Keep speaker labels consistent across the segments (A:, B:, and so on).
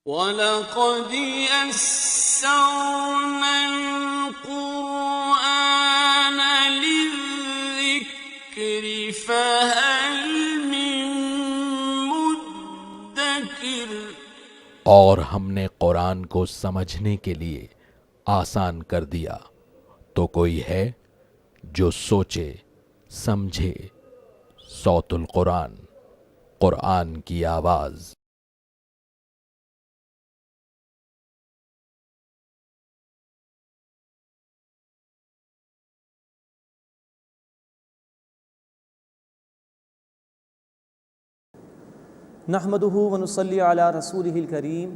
A: وَلَقَدْ يَسَّرْنَا الْقُرْآنَ لِلذِّكْرِ فَهَلْ مِن مُّدَّكِرٍ۔
B: اور ہم نے قرآن کو سمجھنے کے لیے آسان کر دیا، تو کوئی ہے جو سوچے سمجھے۔ صوت القرآن، قرآن کی آواز۔
C: نحمده ونصلي على رسوله الكريم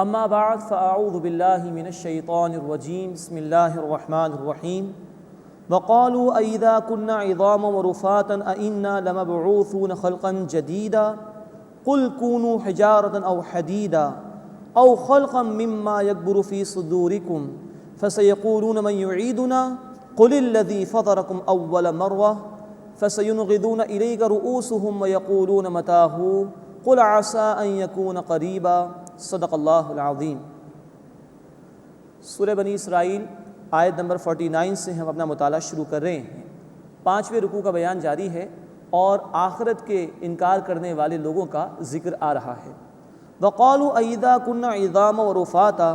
C: اما بعد فاعوذ بالله من الشيطان الرجيم بسم الله الرحمن الرحيم وقالوا أئذا كنا عظاما ورفاتا أئنا لمبعوثون خلقا جديدا قل كونوا حجارة أو حديدا أو خلقا مما يكبر في صدوركم فسيقولون من يعيدنا قل الذي فطركم أول مرة فسينغضون إليك رؤوسهم ويقولون متاه قل عسى أن يكون قريبا صدق اللہ العظیم۔ سورہ بنی اسرائیل آیت نمبر 49 سے ہم اپنا مطالعہ شروع کر رہے ہیں۔ 5ویں رکوع کا بیان جاری ہے اور آخرت کے انکار کرنے والے لوگوں کا ذکر آ رہا ہے۔ وَقَالُوا أَإِذَا كُنَّا عِظَامًا وَرُفَاتًا،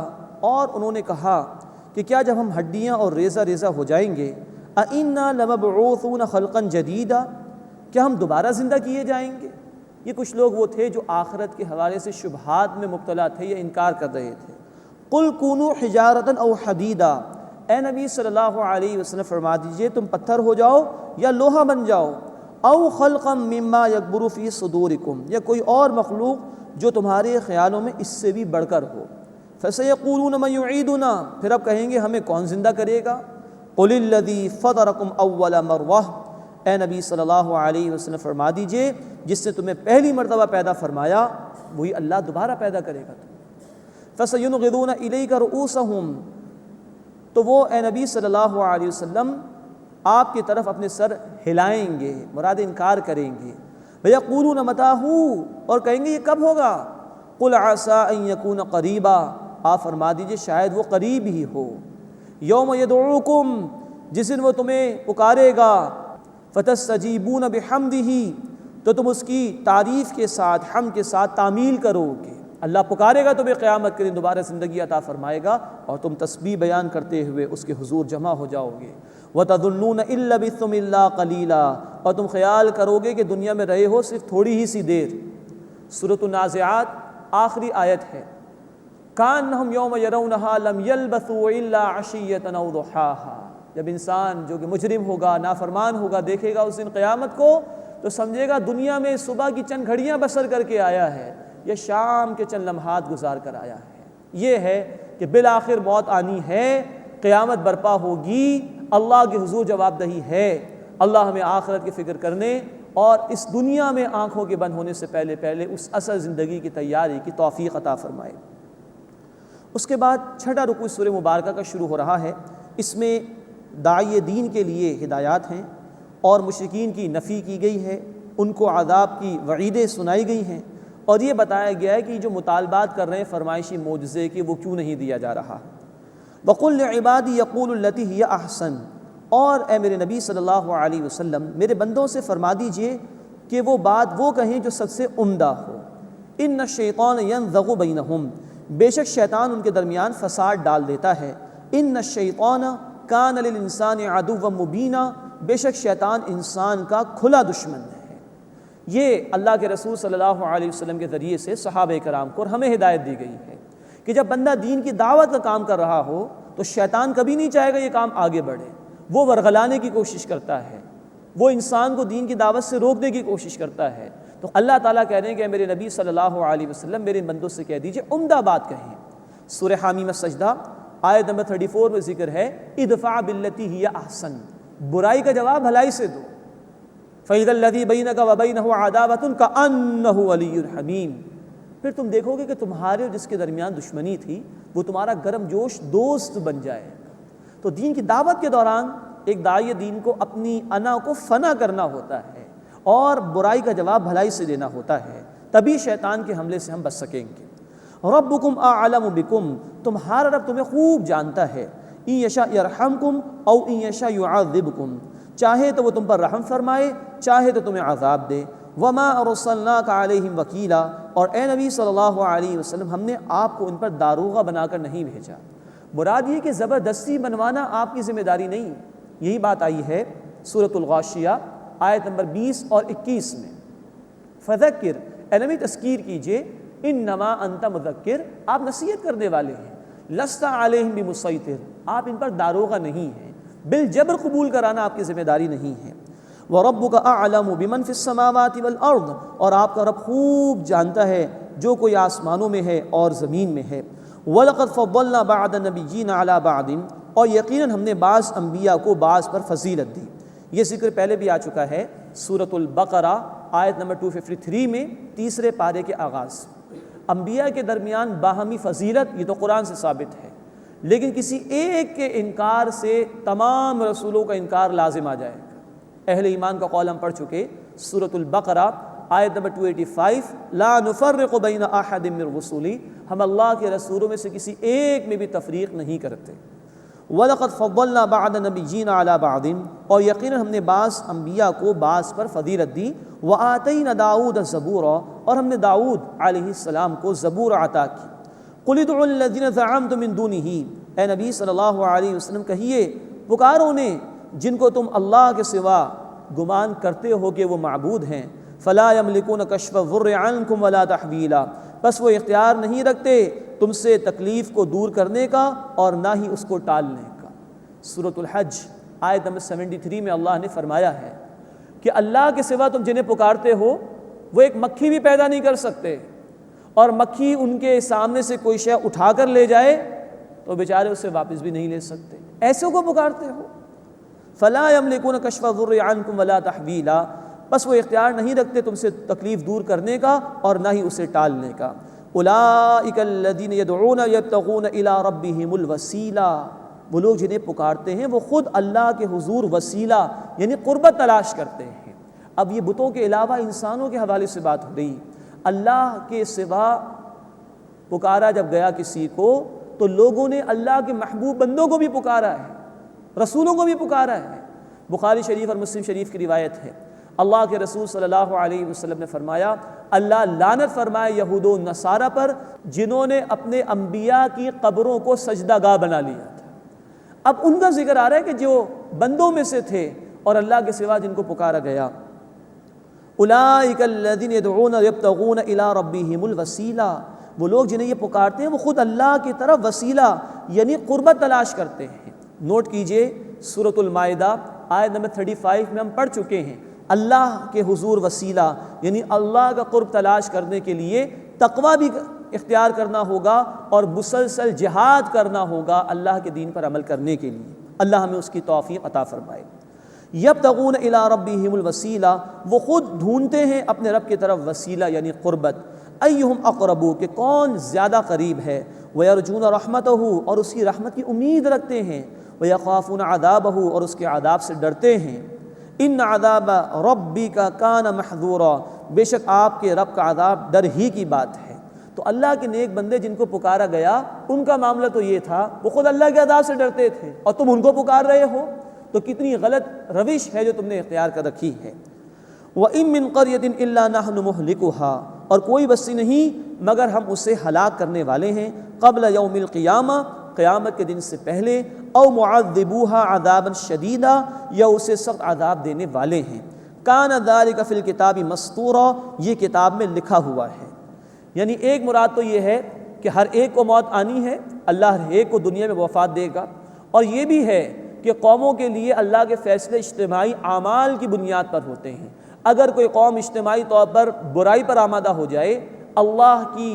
C: اور انہوں نے کہا کہ کیا جب ہم ہڈیاں اور ریزہ ریزہ ہو جائیں گے، أَإِنَّا لَمَبْعُوثُونَ خَلْقًا جَدِيدًا، کیا ہم دوبارہ زندہ کیے جائیں گے؟ یہ کچھ لوگ وہ تھے جو آخرت کے حوالے سے شبہات میں مبتلا تھے یا انکار کر رہے تھے۔ قُلْ كُونُوا حِجَارَةً أَوْ حَدِيدًا، اے نبی صلی اللہ علیہ وسلم فرما دیجئے تم پتھر ہو جاؤ یا لوہا بن جاؤ، أَوْ خَلْقًا مِّمَّا يَكْبُرُ فِي صُدُورِكُمْ، یا کوئی اور مخلوق جو تمہارے خیالوں میں اس سے بھی بڑھ کر ہو۔ فَسَيَقُولُونَ مَن يُعِيدُنَا، پھر اب کہیں گے ہمیں کون زندہ کرے گا؟ قُلِ الَّذِي فَطَرَكُمْ أَوَّلَ مَرَّةٍ، اے نبی صلی اللہ علیہ وسلم فرما دیجئے جس نے تمہیں پہلی مرتبہ پیدا فرمایا وہی اللہ دوبارہ پیدا کرے گا تمہیں۔ فَسَيُنْغِضُونَ إِلَيْكَ رُؤُوسَهُمْ، تو وہ اے نبی صلی اللہ علیہ وسلم آپ کی طرف اپنے سر ہلائیں گے، مراد انکار کریں گے۔ وَيَقُولُونَ مَتَىٰ، اور کہیں گے یہ کب ہوگا؟ قُلْ عَسَىٰ أَن يَكُونَ قَرِيبًا، آپ فرما دیجئے شاید وہ قریب ہی ہو۔ یوم یدعوکم، جس دن وہ تمہیں پکارے گا، فتستجیبون بحمدہ، تو تم اس کی تعریف کے ساتھ حمد کے ساتھ تعمیل کرو گے۔ اللہ پکارے گا تمہیں قیامت کے دن، دوبارہ زندگی عطا فرمائے گا اور تم تسبیح بیان کرتے ہوئے اس کے حضور جمع ہو جاؤ گے۔ وَتَظُنُّونَ إِن لَّبِثْتُمْ إِلَّا قَلِيلًا، اور تم خیال کرو گے کہ دنیا میں رہے ہو صرف تھوڑی ہی سی دیر۔ سورۃ النازعات آخری آیت ہے۔ کأنہم یوم یرونہا لم یلبثوا الا عشیۃ او ضحاہا، جب انسان جو کہ مجرم ہوگا، نافرمان ہوگا، دیکھے گا اس دن قیامت کو تو سمجھے گا دنیا میں صبح کی چند گھڑیاں بسر کر کے آیا ہے یا شام کے چند لمحات گزار کر آیا ہے۔ یہ ہے کہ بالآخر موت آنی ہے، قیامت برپا ہوگی، اللہ کے حضور جواب دہی ہے۔ اللہ ہمیں آخرت کی فکر کرنے اور اس دنیا میں آنکھوں کے بند ہونے سے پہلے اس اصل زندگی کی تیاری کی توفیق عطا فرمائے۔ اس کے بعد 6واں رکوع سورہ مبارکہ کا شروع ہو رہا ہے۔ اس میں داعی دین کے لیے ہدایات ہیں اور مشرکین کی نفی کی گئی ہے، ان کو عذاب کی وعیدیں سنائی گئی ہیں، اور یہ بتایا گیا ہے کہ جو مطالبات کر رہے ہیں فرمائشی معجزے کی وہ کیوں نہیں دیا جا رہا۔ وَقُلْ لِعِبَادِي يَقُولُوا الَّتِي هِيَ أَحْسَنُ، اور اے میرے نبی صلی اللہ علیہ وسلم میرے بندوں سے فرما دیجئے کہ وہ بات وہ کہیں جو سب سے عمدہ ہو۔ إِنَّ الشَّيْطَانَ يَنزَغُ بَيْنَهُمْ، بے شک شیطان ان کے درمیان فساد ڈال دیتا ہے۔ إِنَّ الشَّيْطَانَ كَانَ لِلْإِنسَانِ عَدُوًّا مُبِينًا، بے شک شیطان انسان کا کھلا دشمن ہے۔ یہ اللہ کے رسول صلی اللہ علیہ وسلم کے ذریعے سے صحابہ کرام کو اور ہمیں ہدایت دی گئی ہے کہ جب بندہ دین کی دعوت کا کام کر رہا ہو تو شیطان کبھی نہیں چاہے گا یہ کام آگے بڑھے، وہ ورغلانے کی کوشش کرتا ہے، وہ انسان کو دین کی دعوت سے روکنے کی کوشش کرتا ہے۔ تو اللہ تعالیٰ کہہ رہے ہیں کہ میرے نبی صلی اللہ علیہ وسلم میرے بندوں سے کہہ دیجئے عمدہ بات کہیں۔ سورہ حامیم السجدہ آیت نمبر 34 میں ذکر ہے ادفع باللتی ہی احسن، برائی کا جواب بھلائی سے دو۔ فَإِذَا الَّذِي بَيْنَكَ وَبَيْنَهُ عَدَاوَةٌ كَأَنَّهُ وَلِيٌّ حَمِيمٌ، پھر تم دیکھو گے کہ تمہارے اور جس کے درمیان دشمنی تھی وہ تمہارا گرم جوش دوست بن جائے۔ تو دین کی دعوت کے دوران ایک داعی دین کو اپنی انا کو فنا کرنا ہوتا ہے اور برائی کا جواب بھلائی سے دینا ہوتا ہے، تبھی شیطان کے حملے سے ہم بچ سکیں گے۔ ربکم اعلم بکم، تمہارا رب تمہیں خوب جانتا ہے، ان یشاء یرحمکم او ان یشاء یعذبکم، چاہے تو وہ تم پر رحم فرمائے، چاہے تو تمہیں عذاب دے۔ وما ارسلناک علیہم وکیلا، اور اے نبی صلی اللہ علیہ وسلم ہم نے آپ کو ان پر داروغہ بنا کر نہیں بھیجا۔ مراد یہ کہ زبردستی بنوانا آپ کی ذمہ داری نہیں، یہی بات آئی ہے سورۃ الغاشیہ آیت نمبر 20 اور 21 میں، فذکر، اے نبی تذکیر کیجئے، انما انت مذکر، آپ نصیحت کرنے والے ہیں، لست علیہم بمسیطر، آپ ان پر داروغہ نہیں ہیں، بالجبر قبول کرانا آپ کی ذمہ داری نہیں ہے۔ وَرَبُّكَ أَعْلَمُ بِمَنْ فِي السَّمَاوَاتِ وَالْأَرْضِ، اور آپ کا رب خوب جانتا ہے جو کوئی آسمانوں میں ہے اور زمین میں ہے۔ وَلَقَدْ فَضَّلْنَا بَعْضَ النَّبِيِّينَ عَلَى بَعْضٍ، اور یقیناً ہم نے بعض انبیاء کو بعض پر فضیلت دی۔ یہ ذکر پہلے بھی آ چکا ہے سورۃ البقرہ آیت نمبر 253 میں، تیسرے پارے کے آغاز۔ انبیاء کے درمیان باہمی فضیلت یہ تو قرآن سے ثابت ہے، لیکن کسی ایک کے انکار سے تمام رسولوں کا انکار لازم آ جائے گا۔ اہل ایمان کا قول ہم پڑھ چکے، سورۃ البقرہ آیت نمبر 285، لا نفرق بین احد من رسولی، ہم اللہ کے رسولوں میں سے کسی ایک میں بھی تفریق نہیں کرتے۔ وَلَقَدْ فَضَّلْنَا بَعْضَ النَّبِيِّينَ عَلَى بَعْضٍ، اور یقیناً ہم نے بعض انبیاء کو بعض پر فضیلت دی۔ وَآتَيْنَا دَاؤُودَ الزَّبُورَ، اور ہم نے داؤد علیہ السلام کو زبور عطا کی۔ قُلِ ادْعُوا الَّذِينَ زَعَمْتُم مِّن دُونِهِ، اے نبی صلی اللہ علیہ وسلم کہیے، پکارو انہیں جن کو تم اللہ کے سوا گمان کرتے ہو کہ وہ معبود ہیں۔ فَلَا يَمْلِكُونَ كَشْفَ الضُّرِّ عَنْكُمْ وَلَا تَحْوِيلًا، بس وہ اختیار نہیں رکھتے تم سے تکلیف کو دور کرنے کا اور نہ ہی اس کو ٹالنے کا۔ سورۃ الحج آیت نمبر 73 میں اللہ نے فرمایا ہے کہ اللہ کے سوا تم جنہیں پکارتے ہو وہ ایک مکھی بھی پیدا نہیں کر سکتے، اور مکھی ان کے سامنے سے کوئی شے اٹھا کر لے جائے تو بیچارے اسے واپس بھی نہیں لے سکتے، ایسے کو پکارتے ہو۔ فَلَا يَمْلِكُونَ كَشْفَ الضُّرِّ عَنْكُمْ وَلَا تَحْوِيلًا، بس وہ اختیار نہیں رکھتے تم سے تکلیف دور کرنے کا اور نہ ہی اسے ٹالنے کا۔ أُولَٰئِكَ الَّذِينَ يَدْعُونَ يَبْتَغُونَ إِلَىٰ رَبِّهِمُ الْوَسِيلَةَ، وہ لوگ جنہیں پکارتے ہیں وہ خود اللہ کے حضور وسیلہ یعنی قربت تلاش کرتے ہیں۔ اب یہ بتوں کے علاوہ انسانوں کے حوالے سے بات ہو رہی، اللہ کے سوا پکارا جب گیا کسی کو تو لوگوں نے اللہ کے محبوب بندوں کو بھی پکارا ہے، رسولوں کو بھی پکارا ہے۔ بخاری شریف اور مسلم شریف کی روایت ہے، اللہ کے رسول صلی اللہ علیہ وسلم نے فرمایا، اللہ لعنت فرمائے یہود و نصارہ پر جنہوں نے اپنے انبیاء کی قبروں کو سجدہ گاہ بنا لیا تھا۔ اب ان کا ذکر آ رہا ہے کہ جو بندوں میں سے تھے اور اللہ کے سوا جن کو پکارا گیا۔ اولئک الذین یدعون یبتغون الی ربہم الوسیلہ، وہ لوگ جنہیں یہ پکارتے ہیں وہ خود اللہ کی طرف وسیلہ یعنی قربت تلاش کرتے ہیں۔ نوٹ کیجئے سورۃ المائدہ آیت نمبر 35 میں ہم پڑھ چکے ہیں، اللہ کے حضور وسیلہ یعنی اللہ کا قرب تلاش کرنے کے لیے تقویٰ بھی اختیار کرنا ہوگا اور مسلسل جہاد کرنا ہوگا اللہ کے دین پر عمل کرنے کے لیے۔ اللہ ہمیں اس کی توفیق عطا فرمائے۔ یبتغون الی ربہم الوسیلہ، وہ خود ڈھونڈتے ہیں اپنے رب کی طرف وسیلہ یعنی قربت۔ ایہم اقرب، کہ کون زیادہ قریب ہے۔ ویرجون رحمتہ، اور اس کی رحمت کی امید رکھتے ہیں۔ ویخافون عذابہ، اور اس کے عذاب سے ڈرتے ہیں۔ ان عذاب ربک کان محذورا، بے شک آپ کے رب کا عذاب ڈر ہی کی بات ہے۔ تو اللہ کے نیک بندے جن کو پکارا گیا ان کا معاملہ تو یہ تھا، وہ خود اللہ کے عذاب سے ڈرتے تھے اور تم ان کو پکار رہے ہو، تو کتنی غلط روش ہے جو تم نے اختیار کر رکھی ہے۔ وَإِن مِّن قَرْيَةٍ إِلَّا نَحْنُ مُهْلِكُهَا، اور کوئی بستی نہیں مگر ہم اسے ہلاک کرنے والے ہیں، قبل یوم القیامہ، قیامت کے دن سے پہلے، او معذبوها عذابا شدیدا، یا اسے سخت عذاب دینے والے ہیں۔ کان ذلک فی الکتاب مسطورا، یہ کتاب میں لکھا ہوا ہے۔ یعنی ایک مراد تو یہ ہے کہ ہر ایک کو موت آنی ہے، اللہ ہر ایک کو دنیا میں وفات دے گا، اور یہ بھی ہے کہ قوموں کے لیے اللہ کے فیصلے اجتماعی اعمال کی بنیاد پر ہوتے ہیں۔ اگر کوئی قوم اجتماعی طور پر برائی پر آمادہ ہو جائے، اللہ کی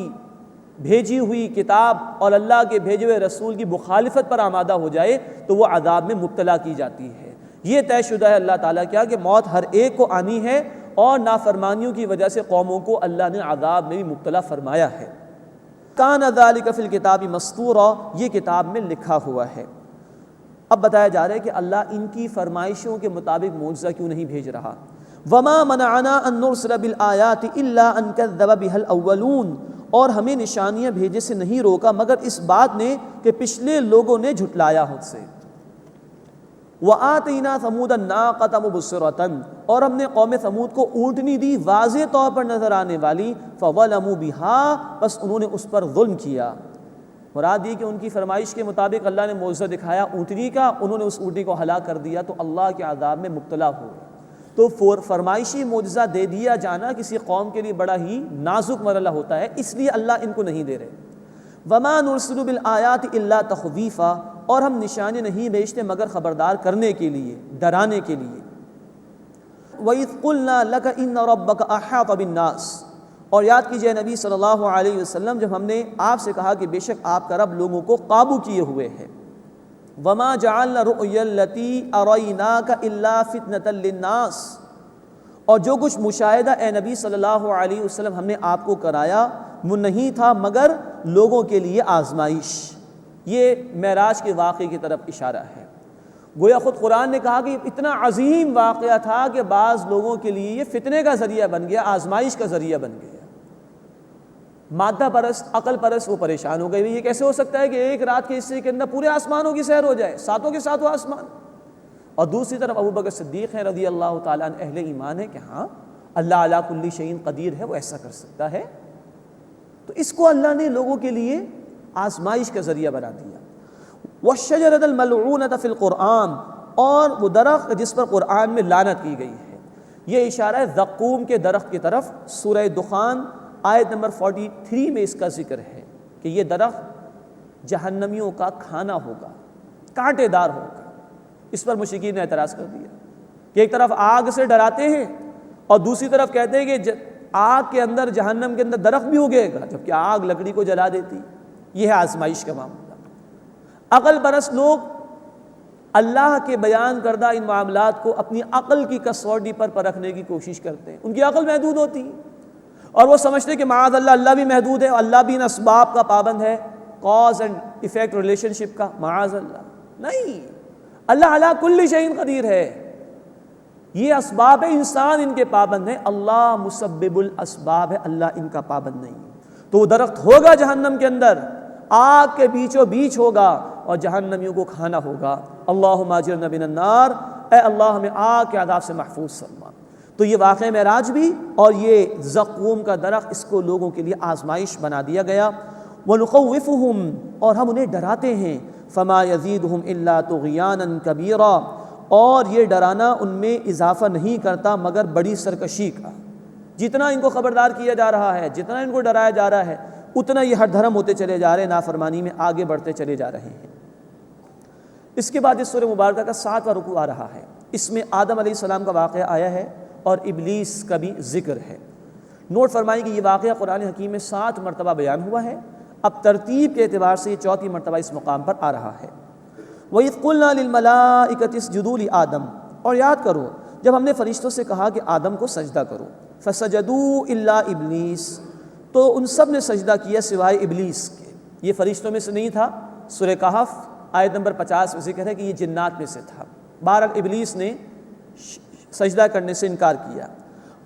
C: بھیجی ہوئی کتاب اور اللہ کے بھیجے ہوئے رسول کی مخالفت پر آمادہ ہو جائے تو وہ عذاب میں مبتلا کی جاتی ہے۔ یہ طے شدہ ہے اللہ تعالیٰ کیا کہ موت ہر ایک کو آنی ہے، اور نافرمانیوں کی وجہ سے قوموں کو اللہ نے عذاب میں بھی مبتلا فرمایا ہے۔ کان ذلک فی الکتاب مسطورا، یہ کتاب میں لکھا ہوا ہے۔ اب بتایا جا رہا ہے کہ اللہ ان کی فرمائشوں کے مطابق معجزہ کیوں نہیں بھیج رہا۔ وما منعنا ان نرسل بالآیات الا ان کذب بها الاولون، اور ہمیں نشانیاں بھیجے سے نہیں روکا مگر اس بات نے کہ پچھلے لوگوں نے جھٹلایا خود سے۔ وَآتَيْنَا ثَمُودَ النَّاقَةَ مُبْصِرَةً، اور ہم نے قوم ثمود کو اونٹنی دی واضح طور پر نظر آنے والی، فَظَلَمُوا بِهَا، بس انہوں نے اس پر ظلم کیا۔ مراد یہ کہ ان کی فرمائش کے مطابق اللہ نے معجزہ دکھایا اونٹنی کا، انہوں نے اس اونٹنی کو ہلاک کر دیا تو اللہ کے عذاب میں مبتلا ہوئے۔ تو فرمائشی معجزہ دے دیا جانا کسی قوم کے لیے بڑا ہی نازک مرحلہ ہوتا ہے، اس لیے اللہ ان کو نہیں دے رہے۔ وَمَا نُرْسِلُ بِالْآيَاتِ إِلَّا تَخْوِيفًا، اور ہم نشانی نہیں بھیجتے مگر خبردار کرنے کے لیے، ڈرانے کے لیے۔ وَإِذْ قُلْنَا لَكَ إِنَّ رَبَّكَ أَحَاطَ بِالنَّاسِ، اور یاد کیجئے نبی صلی اللہ علیہ وسلم جب ہم نے آپ سے کہا کہ بے شک آپ کا رب لوگوں کو قابو کیے ہوئے ہے۔ وَمَا جَعَلْنَا الرُّؤْيَا الَّتِي أَرَيْنَاكَ إِلَّا فِتْنَةً لِلنَّاسِ، اور جو کچھ مشاہدہ اے نبی صلی اللہ علیہ وسلم ہم نے آپ کو کرایا وہ نہیں تھا مگر لوگوں کے لیے آزمائش۔ یہ معراج کے واقعے کی طرف اشارہ ہے۔ گویا خود قرآن نے کہا کہ یہ اتنا عظیم واقعہ تھا کہ بعض لوگوں کے لیے یہ فتنے کا ذریعہ بن گیا، آزمائش کا ذریعہ بن گیا۔ مادہ پرست، عقل پرست وہ پریشان ہو گئے، یہ کیسے ہو سکتا ہے کہ ایک رات کے حصے کے اندر پورے آسمانوں کی سیر ہو جائے، ساتوں کے ساتوں آسمان۔ اور دوسری طرف ابو بکر صدیق ہیں رضی اللہ تعالیٰ عنہ، اہل ایمان ہے کہ ہاں اللہ علی کل شیء قدیر ہے، وہ ایسا کر سکتا ہے۔ تو اس کو اللہ نے لوگوں کے لیے آزمائش کا ذریعہ بنا دیا۔ وَالشَّجَرَةَ الْمَلْعُونَةَ فِي الْقُرْآنِ، اور وہ درخت جس پر قرآن میں لعنت کی گئی ہے۔ یہ اشارہ ہے زقوم کے درخت کی طرف۔ سورہ دخان آیت نمبر 43 میں اس کا ذکر ہے کہ یہ درخت جہنمیوں کا کھانا ہوگا، کانٹے دار ہوگا۔ اس پر مشرکین نے اعتراض کر دیا کہ ایک طرف آگ سے ڈراتے ہیں اور دوسری طرف کہتے ہیں کہ آگ کے اندر، جہنم کے اندر درخت بھی اگے گا، جبکہ آگ لکڑی کو جلا دیتی۔ یہ ہے آزمائش کا معاملہ۔ عقل پرست لوگ اللہ کے بیان کردہ ان معاملات کو اپنی عقل کی کسوٹی پر پرکھنے کی کوشش کرتے ہیں۔ ان کی عقل محدود ہوتی ہے اور وہ سمجھتے ہیں کہ معاذ اللہ، اللہ بھی محدود ہے، اللہ بھی ان اسباب کا پابند ہے، کاز اینڈ ایفیکٹ ریلیشن شپ کا، معاذ اللہ نہیں، اللہ علی کل شیء قدیر ہے۔ یہ اسباب ہے، انسان ان کے پابند ہے، اللہ مسبب الاسباب ہے، اللہ ان کا پابند نہیں۔ تو وہ درخت ہوگا جہنم کے اندر، آگ کے بیچوں بیچ ہوگا اور جہنمیوں کو کھانا ہوگا۔ اللہم اجرنا من النار، اے اللہ ہمیں آگ کے عذاب سے محفوظ فرما۔ تو یہ واقعہ معراج بھی اور یہ زقوم کا درخت، اس کو لوگوں کے لیے آزمائش بنا دیا گیا۔ وَنُخَوِّفُهُمْ، اور ہم انہیں ڈراتے ہیں، فَمَا يَزِيدُهُمْ إِلَّا طُغْيَانًا كَبِيرًا، اور یہ ڈرانا ان میں اضافہ نہیں کرتا مگر بڑی سرکشی کا۔ جتنا ان کو خبردار کیا جا رہا ہے، جتنا ان کو ڈرایا جا رہا ہے، اتنا یہ ہر دھرم ہوتے چلے جا رہے ہیں، نافرمانی میں آگے بڑھتے چلے جا رہے ہیں۔ اس کے بعد اس سورہ مبارکہ کا 7واں رکوع آ رہا ہے۔ اس میں آدم علیہ السلام کا واقعہ آیا ہے اور ابلیس کا بھی ذکر ہے۔ نوٹ فرمائیں کہ یہ واقعہ قرآن حکیم میں 7 مرتبہ بیان ہوا ہے۔ اب ترتیب کے اعتبار سے یہ 4تھی مرتبہ اس مقام پر آ رہا ہے۔ وَإِذْ قُلْنَا لِلْمَلَائِكَةِ اسْجُدُوا لِآدَمَ، اور یاد کرو جب ہم نے فرشتوں سے کہا کہ آدم کو سجدہ کرو، فَسَجَدُوا إِلَّا إِبْلِيسَ، تو ان سب نے سجدہ کیا سوائے ابلیس کے۔ یہ فرشتوں میں سے نہیں تھا۔ سورہ کہف آیت نمبر 50 میں ذکر ہے کہ یہ جنات میں سے تھا۔ بہرحال ابلیس نے سجدہ کرنے سے انکار کیا۔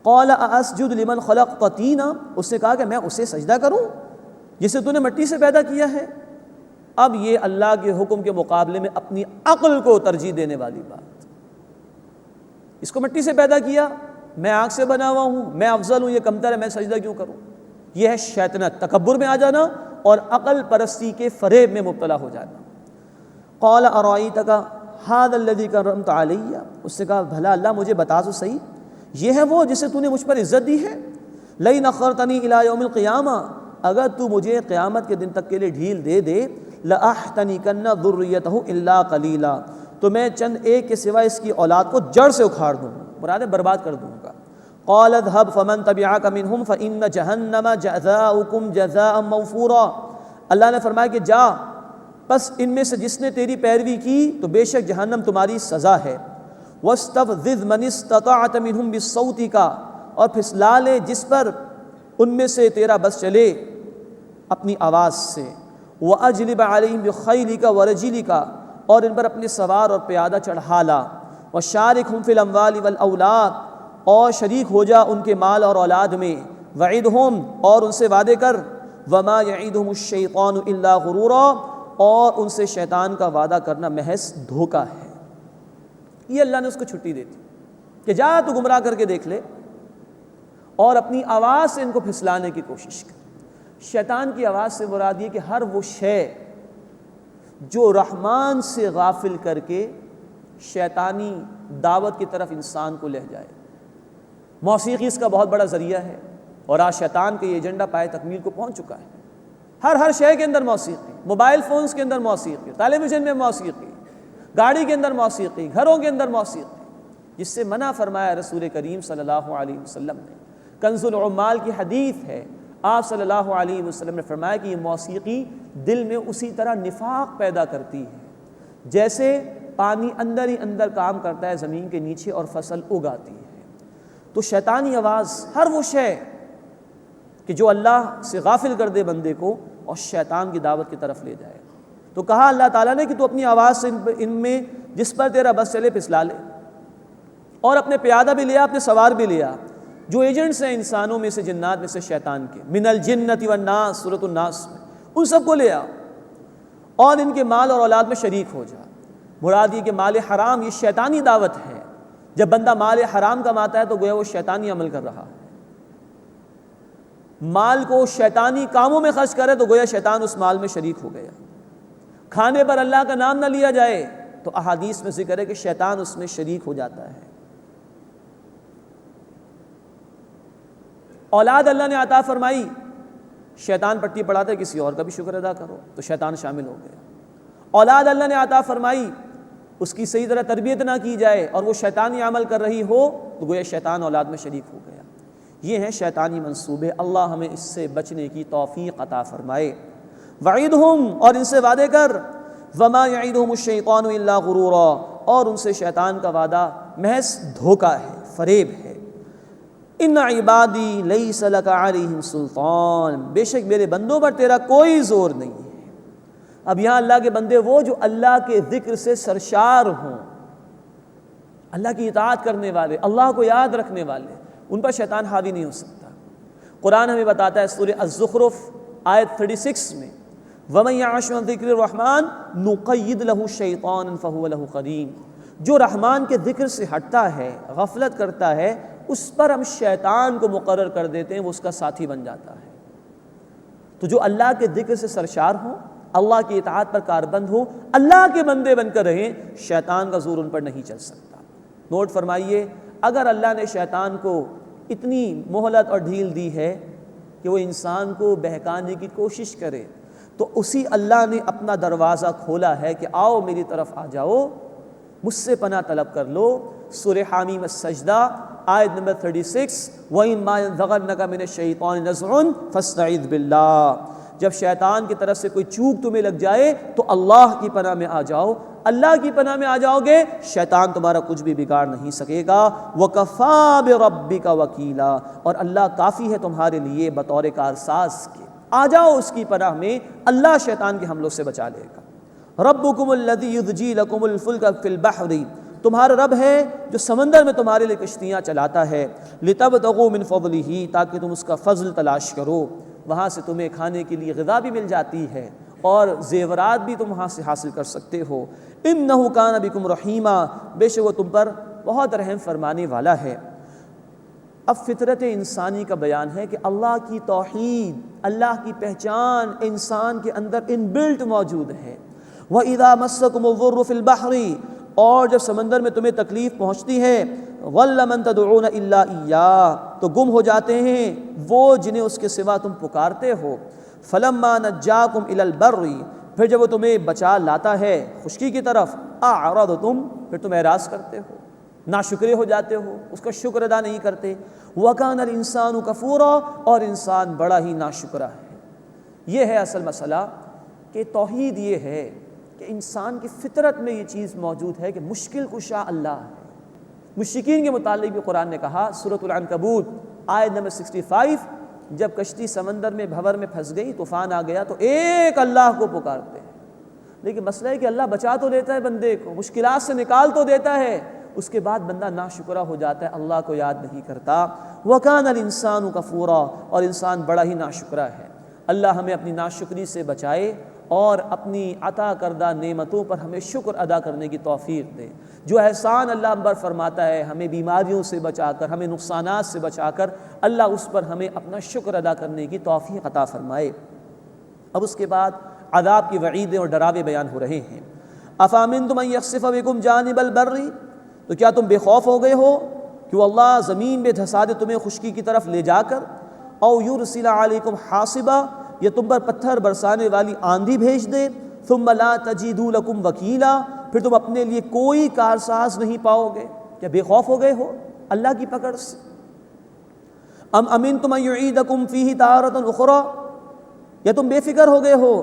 C: قَالَ أَأَسْجُدُ لِمَنْ خَلَقْتَ طِينًا، اس نے کہا کہ میں اسے سجدہ کروں جسے تو نے مٹی سے پیدا کیا ہے۔ اب یہ اللہ کے حکم کے مقابلے میں اپنی عقل کو ترجیح دینے والی بات۔ اس کو مٹی سے پیدا کیا، میں آگ سے بنا ہوا ہوں، میں افضل ہوں، یہ کمتر ہے، میں سجدہ کیوں کروں؟ یہ ہے شیطنت، تکبر میں آ جانا اور عقل پرستی کے فریب میں مبتلا ہو جانا۔ قَالَ أَرَأَيْتَكَ هَذَا الَّذِي كَرَّمْتَ عَلَيَّ، اس سے کہا بھلا اللہ مجھے بتا تو صحیح، یہ ہے وہ جسے تو نے مجھ پر عزت دی ہے۔ لَئِنْ أَخَّرْتَنِي إِلَىٰ يَوْمِ الْقِيَامَةِ، اگر تو مجھے قیامت کے دن تک کے لیے ڈھیل دے دے، لَأَحْتَنِكَنَّ ذُرِّيَّتَهُ إِلَّا قَلِيلًا، تو میں چند ایک کے سوا اس کی اولاد کو جڑ سے اکھاڑ دوں گا، مراد ہے برباد کر دوں گا۔ قَالَ اذْهَبْ فَمَن تَبِعَكَ مِنْهُمْ فَإِنَّ جَهَنَّمَ جَزَاؤُكُمْ جَزَاءً مَّوْفُورًا، اللہ نے فرمایا کہ جا، بس ان میں سے جس نے تیری پیروی کی تو بے شک جہنم تمہاری سزا ہے۔ وَاسْتَفْزِزْ مَنِ اسْتَطَعْتَ مِنْهُمْ بِصَوْتِكَ، اور پھسلا لے جس پر ان میں سے تیرا بس چلے اپنی آواز سے۔ وَأَجْلِبْ عَلَيْهِمْ بِخَيْلِكَ وَرَجِلِكَ، اور ان پر اپنے سوار اور پیادہ چڑھا لا۔ وَشَارِكْهُمْ فِي الْأَمْوَالِ وَالْأَوْلَادِ، اور شریک ہو جا ان کے مال اور اولاد میں۔ وَعِدْهُمْ، اور ان سے وعدے کر۔ وما یعیدہم الشیطان الا غرورا، اور ان سے شیطان کا وعدہ کرنا محض دھوکہ ہے۔ یہ اللہ نے اس کو چھٹی دیتی کہ جا تو گمراہ کر کے دیکھ لے، اور اپنی آواز سے ان کو پھسلانے کی کوشش کر۔ شیطان کی آواز سے مراد یہ کہ ہر وہ شے جو رحمان سے غافل کر کے شیطانی دعوت کی طرف انسان کو لے جائے۔ موسیقی اس کا بہت بڑا ذریعہ ہے، اور آج شیطان کا یہ ایجنڈا پائے تکمیل کو پہنچ چکا ہے۔ ہر شے کے اندر موسیقی، موبائل فونز کے اندر موسیقی، ٹیلی ویژن میں موسیقی، گاڑی کے اندر موسیقی، گھروں کے اندر موسیقی، جس سے منع فرمایا رسول کریم صلی اللہ علیہ وسلم نے۔ کنز العمال کی حدیث ہے، آپ صلی اللہ علیہ وسلم نے فرمایا کہ یہ موسیقی دل میں اسی طرح نفاق پیدا کرتی ہے جیسے پانی اندر ہی اندر کام کرتا ہے زمین کے نیچے اور فصل اگاتی ہے۔ تو شیطانی آواز ہر وہ شے کہ جو اللہ سے غافل کر دے بندے کو اور شیطان کی دعوت کی طرف لے جائے۔ تو کہا اللہ تعالیٰ نے کہ تو اپنی آواز سے ان میں جس پر تیرا بس چلے پھسلا لے، اور اپنے پیادہ بھی لیا، اپنے سوار بھی لیا، جو ایجنٹس ہیں انسانوں میں سے، جنات میں سے، شیطان کے، من الجنۃ والناس، سورۃ الناس میں، ان سب کو لیا اور ان کے مال اور اولاد میں شریک ہو جا۔ مراد یہ کہ مال حرام یہ شیطانی دعوت ہے۔ جب بندہ مال حرام کماتا ہے تو گویا وہ شیطانی عمل کر رہا ہے۔ مال کو شیطانی کاموں میں خرچ کرے تو گویا شیطان اس مال میں شریک ہو گیا۔ کھانے پر اللہ کا نام نہ لیا جائے تو احادیث میں ذکر ہے کہ شیطان اس میں شریک ہو جاتا ہے۔ اولاد اللہ نے عطا فرمائی، شیطان پٹی پڑھاتا ہے کسی اور کا بھی شکر ادا کرو تو شیطان شامل ہو گیا۔ اولاد اللہ نے عطا فرمائی، اس کی صحیح طرح تربیت نہ کی جائے اور وہ شیطانی عمل کر رہی ہو تو گویا شیطان اولاد میں شریک ہو گیا۔ یہ ہیں شیطانی منصوبے، اللہ ہمیں اس سے بچنے کی توفیق عطا فرمائے۔ وعیدہم، اور ان سے وعدے کر، وما یعیدہم الشیطان الا غرورا، اور ان سے شیطان کا وعدہ محض دھوکہ ہے، فریب ہے۔ ان عبادی لیس لک علیہم سلطان، بے شک میرے بندوں پر تیرا کوئی زور نہیں ہے۔ اب یہاں اللہ کے بندے وہ جو اللہ کے ذکر سے سرشار ہوں، اللہ کی اطاعت کرنے والے، اللہ کو یاد رکھنے والے، ان پر شیطان حاوی نہیں ہو سکتا۔ قرآن ہمیں بتاتا ہے سورہ الزخرف آیت 36 میں، وَمَن يَعْشُ عَن ذِكْرِ الرَّحْمَنِ نُقَيِّضْ لَهُ شَيْطَانًا فَهُوَ لَهُ قَرِينٌ، جو رحمان کے ذکر سے ہٹتا ہے، غفلت کرتا ہے، اس پر ہم شیطان کو مقرر کر دیتے ہیں، وہ اس کا ساتھی بن جاتا ہے۔ تو جو اللہ کے ذکر سے سرشار ہوں، اللہ کی اطاعت پر کاربند ہوں، اللہ کے بندے بن کر رہیں، شیطان کا زور ان پر نہیں چل سکتا۔ نوٹ فرمائیے، اگر اللہ نے شیطان کو اتنی مہلت اور ڈھیل دی ہے کہ وہ انسان کو بہکانے کی کوشش کرے، تو اسی اللہ نے اپنا دروازہ کھولا ہے کہ آؤ میری طرف آ جاؤ، مجھ سے پناہ طلب کر لو۔ سورہ حامیم السجدہ آیت نمبر 36، وَإِمَّا يَنزَغَنَّكَ مِنَ الشَّيْطَانِ نَزْغٌ فَاسْتَعِذْ بِاللَّهِ، جب شیطان کی طرف سے کوئی چوک تمہیں لگ جائے تو اللہ کی پناہ میں آ جاؤ۔ اللہ کی پناہ میں آ جاؤ گے، شیطان تمہارا کچھ بھی بگاڑ نہیں سکے گا۔ وَكَفَىٰ بِرَبِّكَ وَكِيلًا، اور اللہ کافی ہے تمہارے لیے بطور کارساز کے۔ آ جاؤ اس کی پناہ میں، اللہ شیطان کے حملوں سے بچا لے گا۔ رَبُّكُمُ الَّذِي يُزْجِي لَكُمُ الْفُلْكَ فِي الْبَحْرِ، تمہارا رب ہے جو سمندر میں تمہارے لیے کشتیاں چلاتا ہے۔ لِتَبْتَغُوا مِنْ فَضْلِهِ، تاکہ تم اس کا فضل تلاش کرو، وہاں سے تمہیں کھانے کے لیے غذا بھی مل جاتی ہے اور زیورات بھی تم وہاں سے حاصل کر سکتے ہو۔ اِنَّهُ كَانَ بِكُمْ رَحِيمًا، بے شک وہ تم پر بہت رحم فرمانے والا ہے۔ اب فطرت انسانی کا بیان ہے کہ اللہ کی توحید، اللہ کی پہچان انسان کے اندر ان بلٹ موجود ہے۔ وَإِذَا مَسَّكُمُ الضُّرُّ فِي الْبَحْرِ، اور جب سمندر میں تمہیں تکلیف پہنچتی ہے، ضَلَّ مَن تَدْعُونَ إِلَّا إِيَّاهُ، تو گم ہو جاتے ہیں وہ جنہیں اس کے سوا تم پکارتے ہو۔ فَلَمَّا نَجَّاكُمْ إِلَى الْبَرِّ، پھر جب وہ تمہیں بچا لاتا ہے خشکی کی طرف، أَعْرَضْتُمْ، پھر تم اعراض کرتے ہو، ناشکرے ہو جاتے ہو، اس کا شکر ادا نہیں کرتے۔ وَكَانَ الْإِنسَانُ كَفُورًا، اور انسان بڑا ہی ناشکرا ہے۔ یہ ہے اصل مسئلہ کہ توحید یہ ہے کہ انسان کی فطرت میں یہ چیز موجود ہے کہ مشکل کشا اللہ ہے۔ مشرکین کے متعلق بھی قرآن نے کہا، سورۃ العنکبوت آیت نمبر 65، جب کشتی سمندر میں بھنور میں پھنس گئی، طوفان آ گیا، تو ایک اللہ کو پکارتے ہیں، لیکن مسئلہ ہے کہ اللہ بچا تو لیتا ہے بندے کو، مشکلات سے نکال تو دیتا ہے، اس کے بعد بندہ ناشکرا ہو جاتا ہے، اللہ کو یاد نہیں کرتا۔ وَكَانَ الْإِنسَانُ كَفُورًا، اور انسان بڑا ہی ناشکرا ہے۔ اللہ ہمیں اپنی ناشکری سے بچائے اور اپنی عطا کردہ نعمتوں پر ہمیں شکر ادا کرنے کی توفیق دے۔ جو احسان اللہ ہم پر فرماتا ہے، ہمیں بیماریوں سے بچا کر، ہمیں نقصانات سے بچا کر، اللہ اس پر ہمیں اپنا شکر ادا کرنے کی توفیق عطا فرمائے۔ اب اس کے بعد عذاب کی وعیدیں اور ڈراوے بیان ہو رہے ہیں۔ افامنتم ان یخسف بکم جانب البر، تو کیا تم بے خوف ہو گئے ہو کہ وہ اللہ زمین میں دھسا دے تمہیں خشکی کی طرف لے جا کر، او یرسل علیکم حاصبا، یا تم پر پتھر برسانے والی آندھی بھیج دے، ثم لا تجدوا لکم وکیلا، پھر تم اپنے لیے کوئی کارساز نہیں پاؤ گے۔ کیا بے خوف ہو گئے ہو اللہ کی پکڑ سے؟ ام امنتم ان یعیدکم فیہ تارۃ اخری، یا تم بے فکر ہو گئے ہو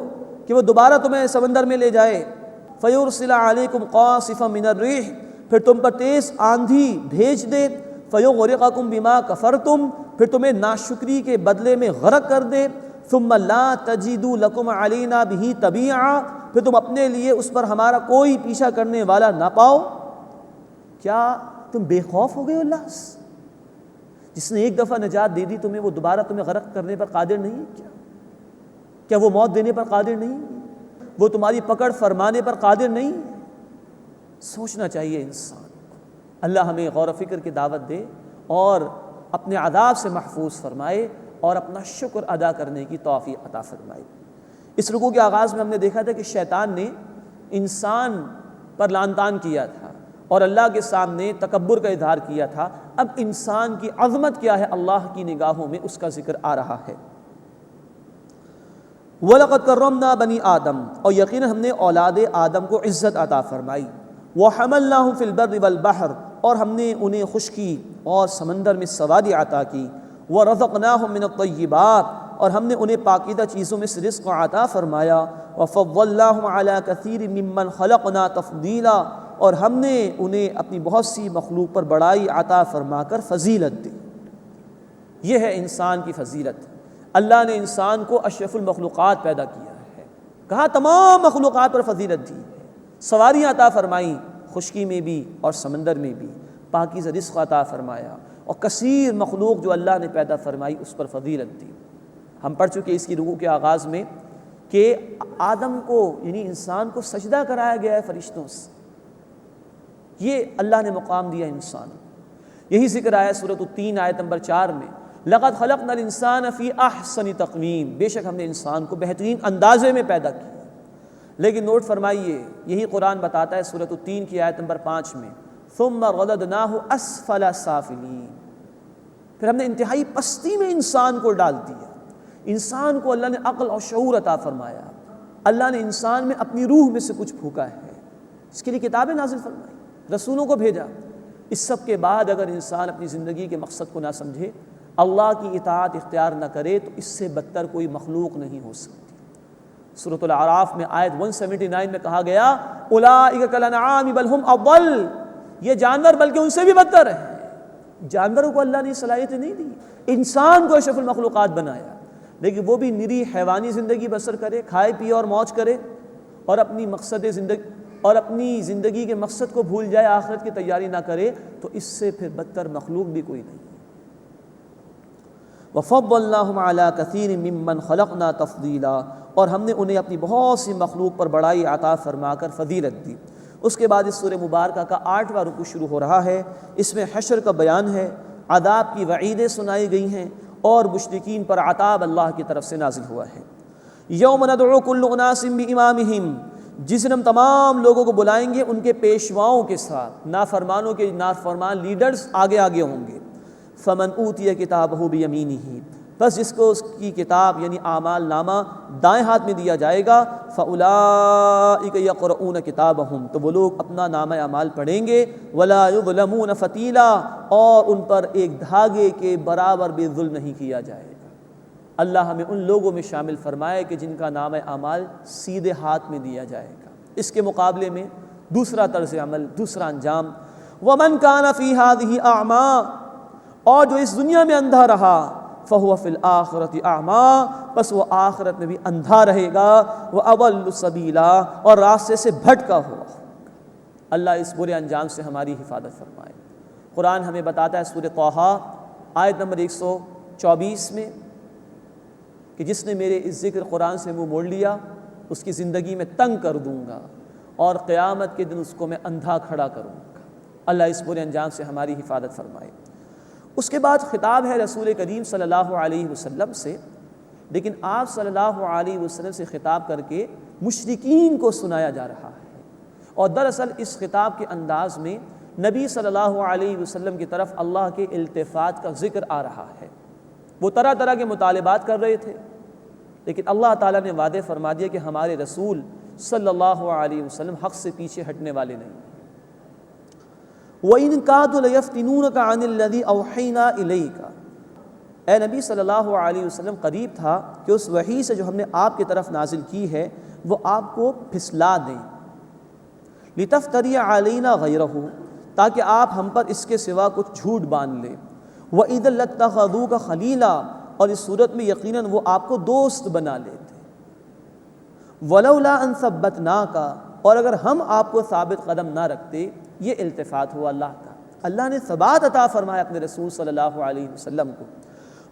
C: کہ وہ دوبارہ تمہیں سمندر میں لے جائے، فیرسل علیکم قاصفا من الریح، پھر تم پر تیز آندھی بھیج دے، فیغرقکم بما کفرتم، پھر تمہیں ناشکری کے بدلے میں غرق کر دے، ثم لا تجدوا لکم علینا بہ تبیعا، پھر تم اپنے لیے اس پر ہمارا کوئی پیچھا کرنے والا نہ پاؤ۔ کیا تم بے خوف ہو گئے ہو اللہ سے؟ جس نے ایک دفعہ نجات دے دی تمہیں، وہ دوبارہ تمہیں غرق کرنے پر قادر نہیں ہے کیا وہ موت دینے پر قادر نہیں ہے؟ وہ تمہاری پکڑ فرمانے پر قادر نہیں ہے؟ سوچنا چاہیے انسان کو۔ اللہ ہمیں غور و فکر کی دعوت دے اور اپنے عذاب سے محفوظ فرمائے اور اپنا شکر ادا کرنے کی توفیق عطا فرمائے۔ اس رکوع کے آغاز میں ہم نے دیکھا تھا کہ شیطان نے انسان پر لعن طعن کیا تھا اور اللہ کے سامنے تکبر کا اظہار کیا تھا۔ اب انسان کی عظمت کیا ہے اللہ کی نگاہوں میں، اس کا ذکر آ رہا ہے۔ وَلَقَدْ كَرَّمْنَا بَنِي آدم، اور یقیناً ہم نے اولاد آدم کو عزت عطا فرمائی۔ وَحَمَلْنَاهُمْ فِي الْبَرِّ وَالْبَحْرِ، اور ہم نے انہیں خشکی اور سمندر میں سواری عطا کی۔ وَرَزَقْنَاهُمْ مِنَ الطَّيِّبَاتِ، اور ہم نے انہیں پاکیزہ چیزوں میں سے رزق عطا فرمایا۔ وَفَضَّلْنَاهُمْ عَلَى كَثِيرٍ مِّمَّنْ خَلَقْنَا تَفْضِيلًا، اور ہم نے انہیں اپنی بہت سی مخلوق پر بڑائی عطا فرما کر فضیلت دی۔ یہ ہے انسان کی فضیلت۔ اللہ نے انسان کو اشرف المخلوقات پیدا کیا ہے، کہا تمام مخلوقات پر فضیلت دی، سواریاں عطا فرمائیں خشکی میں بھی اور سمندر میں بھی، پاکیزہ رزق عطا فرمایا، اور کثیر مخلوق جو اللہ نے پیدا فرمائی اس پر فضیلت دی۔ ہم پڑھ چکے اس کی رکوع کے آغاز میں کہ آدم کو یعنی انسان کو سجدہ کرایا گیا ہے فرشتوں سے، یہ اللہ نے مقام دیا انسان۔ یہی ذکر آیا سورۃ التین آیت نمبر 4 میں، لَقَدْ خَلَقْنَا الْإِنسَانَ فِي أَحْسَنِ تَقْوِيمٍ، بے شک ہم نے انسان کو بہترین اندازے میں پیدا کیا۔ لیکن نوٹ فرمائیے، یہی قرآن بتاتا ہے سورۃ التین کی آیت نمبر 5 میں، ثُمَّ رَدَدْنَاهُ أَسْفَلَ سَافِلِينَ، پھر ہم نے انتہائی پستی میں انسان کو ڈال دیا۔ انسان کو اللہ نے عقل اور شعور عطا فرمایا، اللہ نے انسان میں اپنی روح میں سے کچھ پھونکا ہے، اس کے لیے کتابیں نازل فرمائی، رسولوں کو بھیجا۔ اس سب کے بعد اگر انسان اپنی زندگی کے مقصد کو نہ سمجھے، اللہ کی اطاعت اختیار نہ کرے، تو اس سے بدتر کوئی مخلوق نہیں ہو سکتی۔ سورۃ الاعراف میں آیت 179 میں کہا گیا، اولئک کالانعام بل ہم اضل، یہ جانور بلکہ ان سے بھی بدتر ہیں۔ جانوروں کو اللہ نے صلاحیتیں نہیں دی، انسان کو اشرف المخلوقات بنایا، لیکن وہ بھی نری حیوانی زندگی بسر کرے، کھائے پیے اور موج کرے، اور اپنی زندگی کے مقصد کو بھول جائے، آخرت کی تیاری نہ کرے، تو اس سے پھر بدتر مخلوق بھی کوئی نہیں۔ وَفَضَّلْنَاهُمْ عَلَى كَثِيرٍ مِّمَّنْ خَلَقْنَا تَفْضِيلًا، اور ہم نے انہیں اپنی بہت سی مخلوق پر بڑائی عطا فرما کر فضیلت دی۔ اس کے بعد اس سورہ مبارکہ کا 8واں رکوع شروع ہو رہا ہے۔ اس میں حشر کا بیان ہے، عذاب کی وعیدیں سنائی گئی ہیں، اور مشرکین پر عذاب اللہ کی طرف سے نازل ہوا ہے۔ یوم ندعو کل اناس بامامہم، جس دن ہم تمام لوگوں کو بلائیں گے ان کے پیشواؤں کے ساتھ، نافرمانوں کے نافرمان لیڈرز آگے آگے ہوں گے۔ فمن اوتی کتابہ بیمینہ، بس جس کو اس کی کتاب یعنی اعمال نامہ دائیں ہاتھ میں دیا جائے گا، فاولئک یقرؤون کتابہم، تو وہ لوگ اپنا نامہ اعمال پڑھیں گے، ولا یظلمون فتیلا، اور ان پر ایک دھاگے کے برابر بھی ظلم نہیں کیا جائے گا۔ اللہ ہمیں ان لوگوں میں شامل فرمائے کہ جن کا نامہ اعمال سیدھے ہاتھ میں دیا جائے گا۔ اس کے مقابلے میں دوسرا طرز عمل، دوسرا انجام، ومن کان فی ہذہ اعمی، اور جو اس دنیا میں اندھا رہا، فہو فی الآخرۃ اعمی، بس وہ آخرت میں بھی اندھا رہے گا، واضل سبیلا، اور راستے سے بھٹکا ہوا۔ اللہ اس برے انجام سے ہماری حفاظت فرمائے۔ قرآن ہمیں بتاتا ہے سورہ طٰہٰ آیت نمبر 124 میں، کہ جس نے میرے اس ذکر قرآن سے منہ موڑ لیا اس کی زندگی میں تنگ کر دوں گا اور قیامت کے دن اس کو میں اندھا کھڑا کروں گا۔ اللہ اس برے انجام سے ہماری حفاظت فرمائے۔ اس کے بعد خطاب ہے رسول کریم صلی اللہ علیہ وسلم سے، لیکن آپ صلی اللہ علیہ وسلم سے خطاب کر کے مشرکین کو سنایا جا رہا ہے، اور دراصل اس خطاب کے انداز میں نبی صلی اللہ علیہ وسلم کی طرف اللہ کے التفات کا ذکر آ رہا ہے۔ وہ طرح طرح کے مطالبات کر رہے تھے، لیکن اللہ تعالیٰ نے وعدے فرما دیا کہ ہمارے رسول صلی اللہ علیہ وسلم حق سے پیچھے ہٹنے والے نہیں۔ وَإِن كَادُوا لَيَفْتِنُونَكَ عَنِ الَّذِي أَوْحَيْنَا إِلَيْكَ، اے نبی صلی اللہ علیہ وسلم قریب تھا کہ اس وحی سے جو ہم نے آپ کی طرف نازل کی ہے وہ آپ کو پھسلا دیں، لِتَفْتَرِيَ عَلَيْنَا غَيْرَهُ، تاکہ آپ ہم پر اس کے سوا کچھ جھوٹ باندھ لیں، وَإِذًا لَاتَّخَذُوكَ خَلِيلًا، اور اس صورت میں یقیناً وہ آپ کو دوست بنا لیتے، وَلَوْلَا أَن ثَبَّتْنَاكَ، اور اگر ہم آپ کو ثابت قدم نہ رکھتے۔ یہ التفات ہوا اللہ کا، اللہ نے ثبات عطا فرمایا اپنے رسول صلی اللہ علیہ وسلم کو۔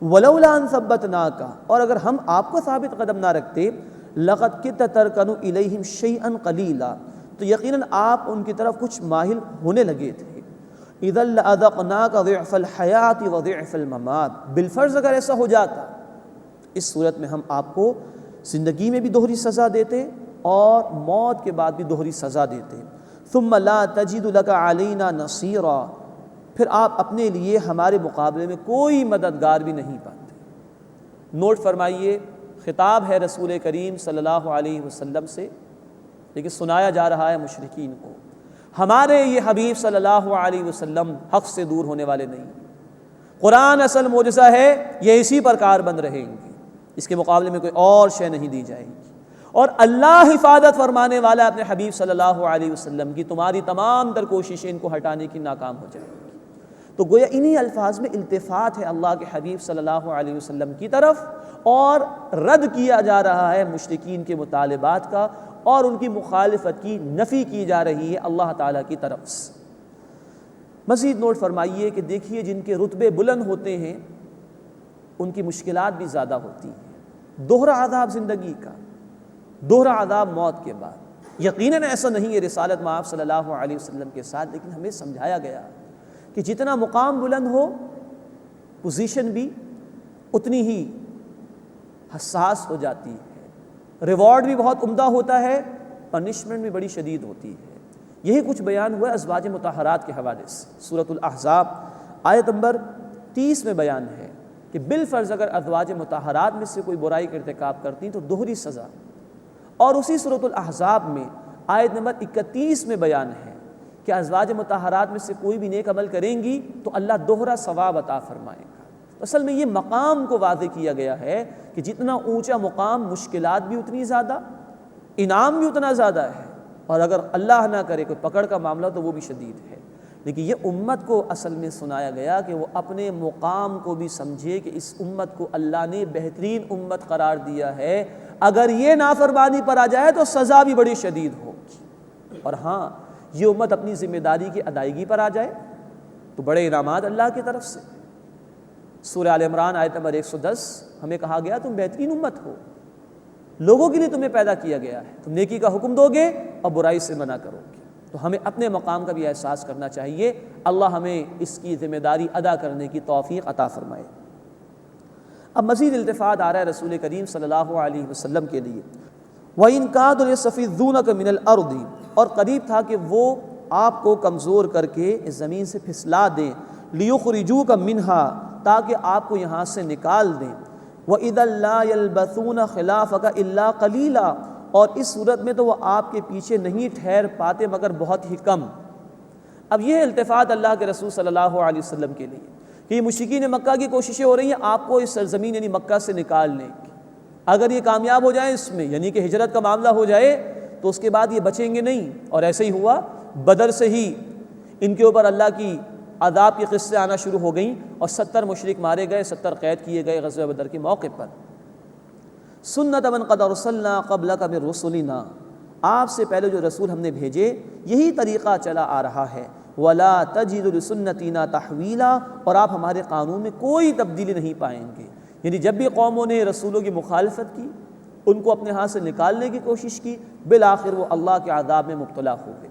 C: وَلَوْلَا أَن ثَبَّتْنَاكَ، اور اگر ہم آپ کو ثابت قدم نہ رکھتے، لَقَدْ كِدْتَ تَرْكَنُ إِلَيْهِمْ شَيْئًا قَلِيلًا، تو یقیناً آپ ان کی طرف کچھ مائل ہونے لگے تھے۔ اِذًا لَأَذَقْنَاكَ ضِعْفَ الْحَيَاةِ وَضِعْفَ الْمَمَاتِ، بالفرض اگر ایسا ہو جاتا اس صورت میں ہم آپ کو زندگی میں بھی دوہری سزا دیتے اور موت کے بعد بھی دوہری سزا دیتے۔ ثم لا تجد لك علينا نصيرا، پھر آپ اپنے لیے ہمارے مقابلے میں کوئی مددگار بھی نہیں پاتے۔ نوٹ فرمائیے، خطاب ہے رسول کریم صلی اللہ علیہ وسلم سے، لیکن سنایا جا رہا ہے مشرکین کو۔ ہمارے یہ حبیب صلی اللہ علیہ وسلم حق سے دور ہونے والے نہیں، قرآن اصل معجزہ ہے، یہ اسی پر کار بند رہیں گے، اس کے مقابلے میں کوئی اور شے نہیں دی جائے گی، اور اللہ حفاظت فرمانے والا اپنے حبیب صلی اللہ علیہ وسلم کی، تمہاری تمام تر کوششیں ان کو ہٹانے کی ناکام ہو جائیں گی۔ تو گویا انہی الفاظ میں التفات ہے اللہ کے حبیب صلی اللہ علیہ وسلم کی طرف، اور رد کیا جا رہا ہے مشرکین کے مطالبات کا، اور ان کی مخالفت کی نفی کی جا رہی ہے اللہ تعالیٰ کی طرف سے۔ مزید نوٹ فرمائیے کہ دیکھیے جن کے رتبے بلند ہوتے ہیں ان کی مشکلات بھی زیادہ ہوتی ہیں۔ دوہرا عذاب زندگی کا، دوہرا عذاب موت کے بعد، یقیناً ایسا نہیں ہے رسالت میں آپ صلی اللہ علیہ وسلم کے ساتھ، لیکن ہمیں سمجھایا گیا کہ جتنا مقام بلند ہو پوزیشن بھی اتنی ہی حساس ہو جاتی ہے، ریوارڈ بھی بہت عمدہ ہوتا ہے، پنشمنٹ بھی بڑی شدید ہوتی ہے۔ یہی کچھ بیان ہوا ہے ازواج مطہرات کے حوالے سے۔ سورۃ الاحزاب آیت نمبر 30 میں بیان ہے کہ بالفرض اگر ازواج مطہرات میں سے کوئی برائی کا ارتکاب کرتی تو دوہری سزا، اور اسی سورۃ الاحزاب میں آیت نمبر 31 میں بیان ہے کہ ازواج مطہرات میں سے کوئی بھی نیک عمل کریں گی تو اللہ دوہرا ثواب عطا فرمائے گا۔ اصل میں یہ مقام کو واضح کیا گیا ہے کہ جتنا اونچا مقام مشکلات بھی اتنی زیادہ، انعام بھی اتنا زیادہ ہے، اور اگر اللہ نہ کرے کوئی پکڑ کا معاملہ تو وہ بھی شدید ہے۔ لیکن یہ امت کو اصل میں سنایا گیا کہ وہ اپنے مقام کو بھی سمجھے کہ اس امت کو اللہ نے بہترین امت قرار دیا ہے، اگر یہ نافرمانی پر آ جائے تو سزا بھی بڑی شدید ہوگی، اور ہاں یہ امت اپنی ذمہ داری کی ادائیگی پر آ جائے تو بڑے انعامات اللہ کی طرف سے۔ سورہ آل عمران آیت نمبر 110 ہمیں کہا گیا تم بہترین امت ہو، لوگوں کے لیے تمہیں پیدا کیا گیا ہے، تم نیکی کا حکم دو گے اور برائی سے منع کرو گے۔ تو ہمیں اپنے مقام کا بھی احساس کرنا چاہیے، اللہ ہمیں اس کی ذمہ داری ادا کرنے کی توفیق عطا فرمائے۔ اب مزید التفات آ رہا ہے رسول کریم صلی اللہ علیہ وسلم کے لیے، وَإِن كَادُوا لِيَسْتَفِزُّونَكَ مِنَ الْأَرْضِ، اور قریب تھا کہ وہ آپ کو کمزور کر کے اس زمین سے پھسلا دیں، لِيُخْرِجُوكَ مِنْهَا، تاکہ آپ کو یہاں سے نکال دیں، وَإِذًا لَا يَلْبَثُونَ خِلَافَكَ إِلَّا قَلِيلًا، اور اس صورت میں تو وہ آپ کے پیچھے نہیں ٹھہر پاتے مگر بہت ہی کم۔ اب یہ التفات اللہ کے رسول صلی اللہ علیہ وسلم کے لیے کہ یہ مشرکین مکہ کی کوششیں ہو رہی ہیں آپ کو اس سرزمین یعنی مکہ سے نکالنے کی، اگر یہ کامیاب ہو جائیں اس میں، یعنی کہ ہجرت کا معاملہ ہو جائے تو اس کے بعد یہ بچیں گے نہیں، اور ایسے ہی ہوا۔ بدر سے ہی ان کے اوپر اللہ کی عذاب کی قصے آنا شروع ہو گئیں، اور 70 مشرک مارے گئے، 70 قید کیے گئے غزوہ بدر کے موقع پر۔ سنت من قد ارسلنا قبلک من رسلنا، آپ سے پہلے جو رسول ہم نے بھیجے یہی طریقہ چلا آ رہا ہے، ولا تجد لسنتنا تحویلا، اور آپ ہمارے قانون میں کوئی تبدیلی نہیں پائیں گے۔ یعنی جب بھی قوموں نے رسولوں کی مخالفت کی، ان کو اپنے ہاتھ سے نکالنے کی کوشش کی، بالآخر وہ اللہ کے عذاب میں مبتلا ہو گئے۔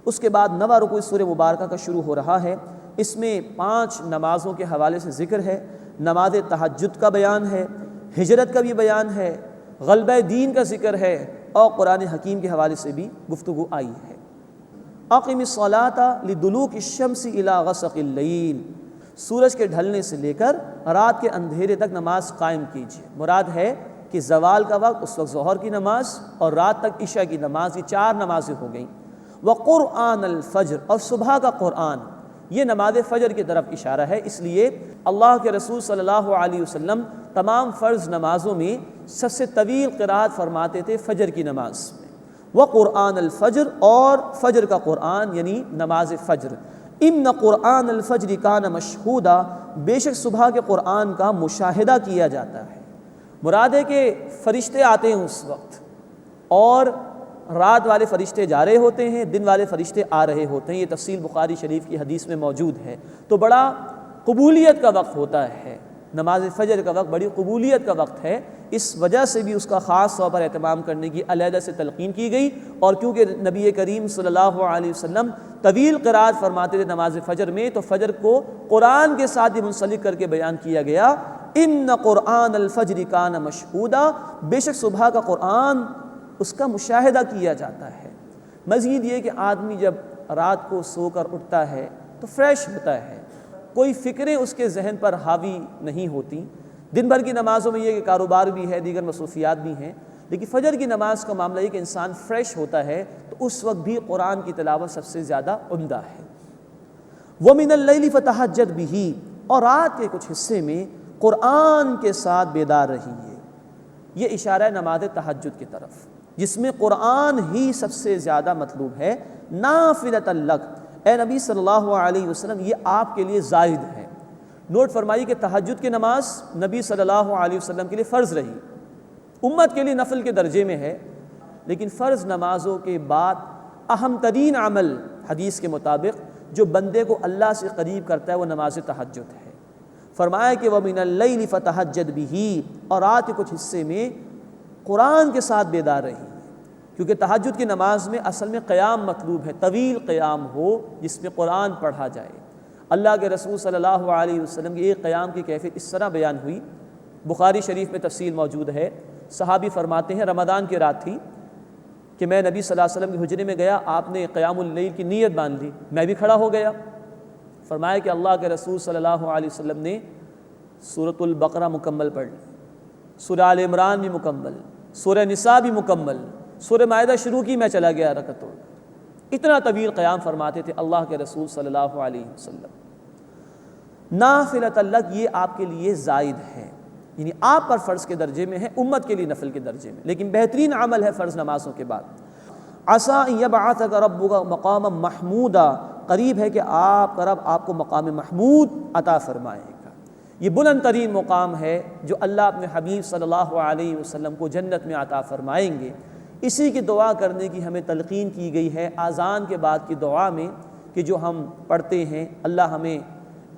C: اس کے بعد 9واں رکوع اس سورہ مبارکہ کا شروع ہو رہا ہے۔ اس میں 5 نمازوں کے حوالے سے ذکر ہے۔ نماز تہجد کا بیان ہے، ہجرت کا بھی بیان ہے، غلبہ دین کا ذکر ہے، اور قرآن حکیم کے حوالے سے بھی گفتگو آئی ہے۔ اقم الصلاۃ لدلوک الشمس الی غسق اللیل، سورج کے ڈھلنے سے لے کر رات کے اندھیرے تک نماز قائم کیجیے۔ مراد ہے کہ زوال کا وقت، اس وقت ظہر کی نماز، اور رات تک عشاء کی نماز، یہ 4 نمازیں ہو گئیں۔ وقرآن الفجر، اور صبح کا قرآن، یہ نماز فجر کی طرف اشارہ ہے، اس لیے اللہ کے رسول صلی اللہ علیہ وسلم تمام فرض نمازوں میں سب سے طویل قرات فرماتے تھے فجر کی نماز میں۔ وقرآن الفجر، اور فجر کا قرآن یعنی نماز فجر۔ ان قرآن الفجر کان مشہودا، بے شک صبح کے قرآن کا مشاہدہ کیا جاتا ہے۔ مراد ہے کہ فرشتے آتے ہیں اس وقت، اور رات والے فرشتے جا رہے ہوتے ہیں، دن والے فرشتے آ رہے ہوتے ہیں۔ یہ تفصیل بخاری شریف کی حدیث میں موجود ہے۔ تو بڑا قبولیت کا وقت ہوتا ہے، نماز فجر کا وقت بڑی قبولیت کا وقت ہے، اس وجہ سے بھی اس کا خاص طور پر اہتمام کرنے کی علیحدہ سے تلقین کی گئی۔ اور کیونکہ نبی کریم صلی اللہ علیہ وسلم طویل قرات فرماتے تھے نماز فجر میں، تو فجر کو قرآن کے ساتھ ہی منسلک کر کے بیان کیا گیا۔ ان قرآن الفجر کان مشہودا، بے شک صبح کا قرآن اس کا مشاہدہ کیا جاتا ہے۔ مزید یہ کہ آدمی جب رات کو سو کر اٹھتا ہے تو فریش ہوتا ہے، کوئی فکریں اس کے ذہن پر حاوی نہیں ہوتی۔ دن بھر کی نمازوں میں یہ کہ کاروبار بھی ہے، دیگر مصروفیات بھی ہیں، لیکن فجر کی نماز کا معاملہ یہ کہ انسان فریش ہوتا ہے، تو اس وقت بھی قرآن کی تلاوت سب سے زیادہ عمدہ ہے۔ وَمِنَ اللَّيْلِ فَتَہَجَّدْ بِهِ، اور رات کے کچھ حصے میں قرآن کے ساتھ بیدار رہیے۔ یہ اشارہ ہے نماز تہجد کی طرف، جس میں قرآن ہی سب سے زیادہ مطلوب ہے۔ نافلۃ لک، اے نبی صلی اللہ علیہ وسلم، یہ آپ کے لیے زائد ہے۔ نوٹ فرمائیے کہ تہجد کی نماز نبی صلی اللہ علیہ وسلم کے لیے فرض رہی، امت کے لیے نفل کے درجے میں ہے، لیکن فرض نمازوں کے بعد اہم ترین عمل حدیث کے مطابق جو بندے کو اللہ سے قریب کرتا ہے وہ نماز تہجد ہے۔ فرمایا کہ وَمِنَ اللَّيْلِ فَتَہَجَّدْ بِهِ، اور رات کے کچھ حصے میں قرآن کے ساتھ بیدار رہی، کیونکہ تہجد کی نماز میں اصل میں قیام مطلوب ہے، طویل قیام ہو جس میں قرآن پڑھا جائے۔ اللہ کے رسول صلی اللہ علیہ وسلم کی ایک قیام کی کیفیت اس طرح بیان ہوئی، بخاری شریف میں تفصیل موجود ہے۔ صحابی فرماتے ہیں رمضان کی رات تھی کہ میں نبی صلی اللہ علیہ وسلم کے حجرے میں گیا، آپ نے قیام اللیل کی نیت باندھ لی، میں بھی کھڑا ہو گیا۔ فرمایا کہ اللہ کے رسول صلی اللہ علیہ وسلم نے سورۃ البقرہ مکمل پڑھ لی، سورہ آل عمران بھی مکمل، سورہ نساء بھی مکمل، سورہ مائدہ شروع کی، میں چلا گیا رکعت توڑ۔ اتنا طویل قیام فرماتے تھے اللہ کے رسول صلی اللہ علیہ وسلم۔ نافلۃ لک، یہ آپ کے لیے زائد ہے، یعنی آپ پر فرض کے درجے میں ہے، امت کے لیے نفل کے درجے میں، لیکن بہترین عمل ہے فرض نمازوں کے بعد۔ عسیٰ ان یبعثک ربک مقاما محمودا، قریب ہے کہ آپ کا رب آپ کو مقام محمود عطا فرمائے گا۔ یہ بلند ترین مقام ہے جو اللہ اپنے حبیب صلی اللہ علیہ وسلم کو جنت میں عطا فرمائیں گے۔ اسی کی دعا کرنے کی ہمیں تلقین کی گئی ہے اذان کے بعد کی دعا میں، کہ جو ہم پڑھتے ہیں اللہ ہمیں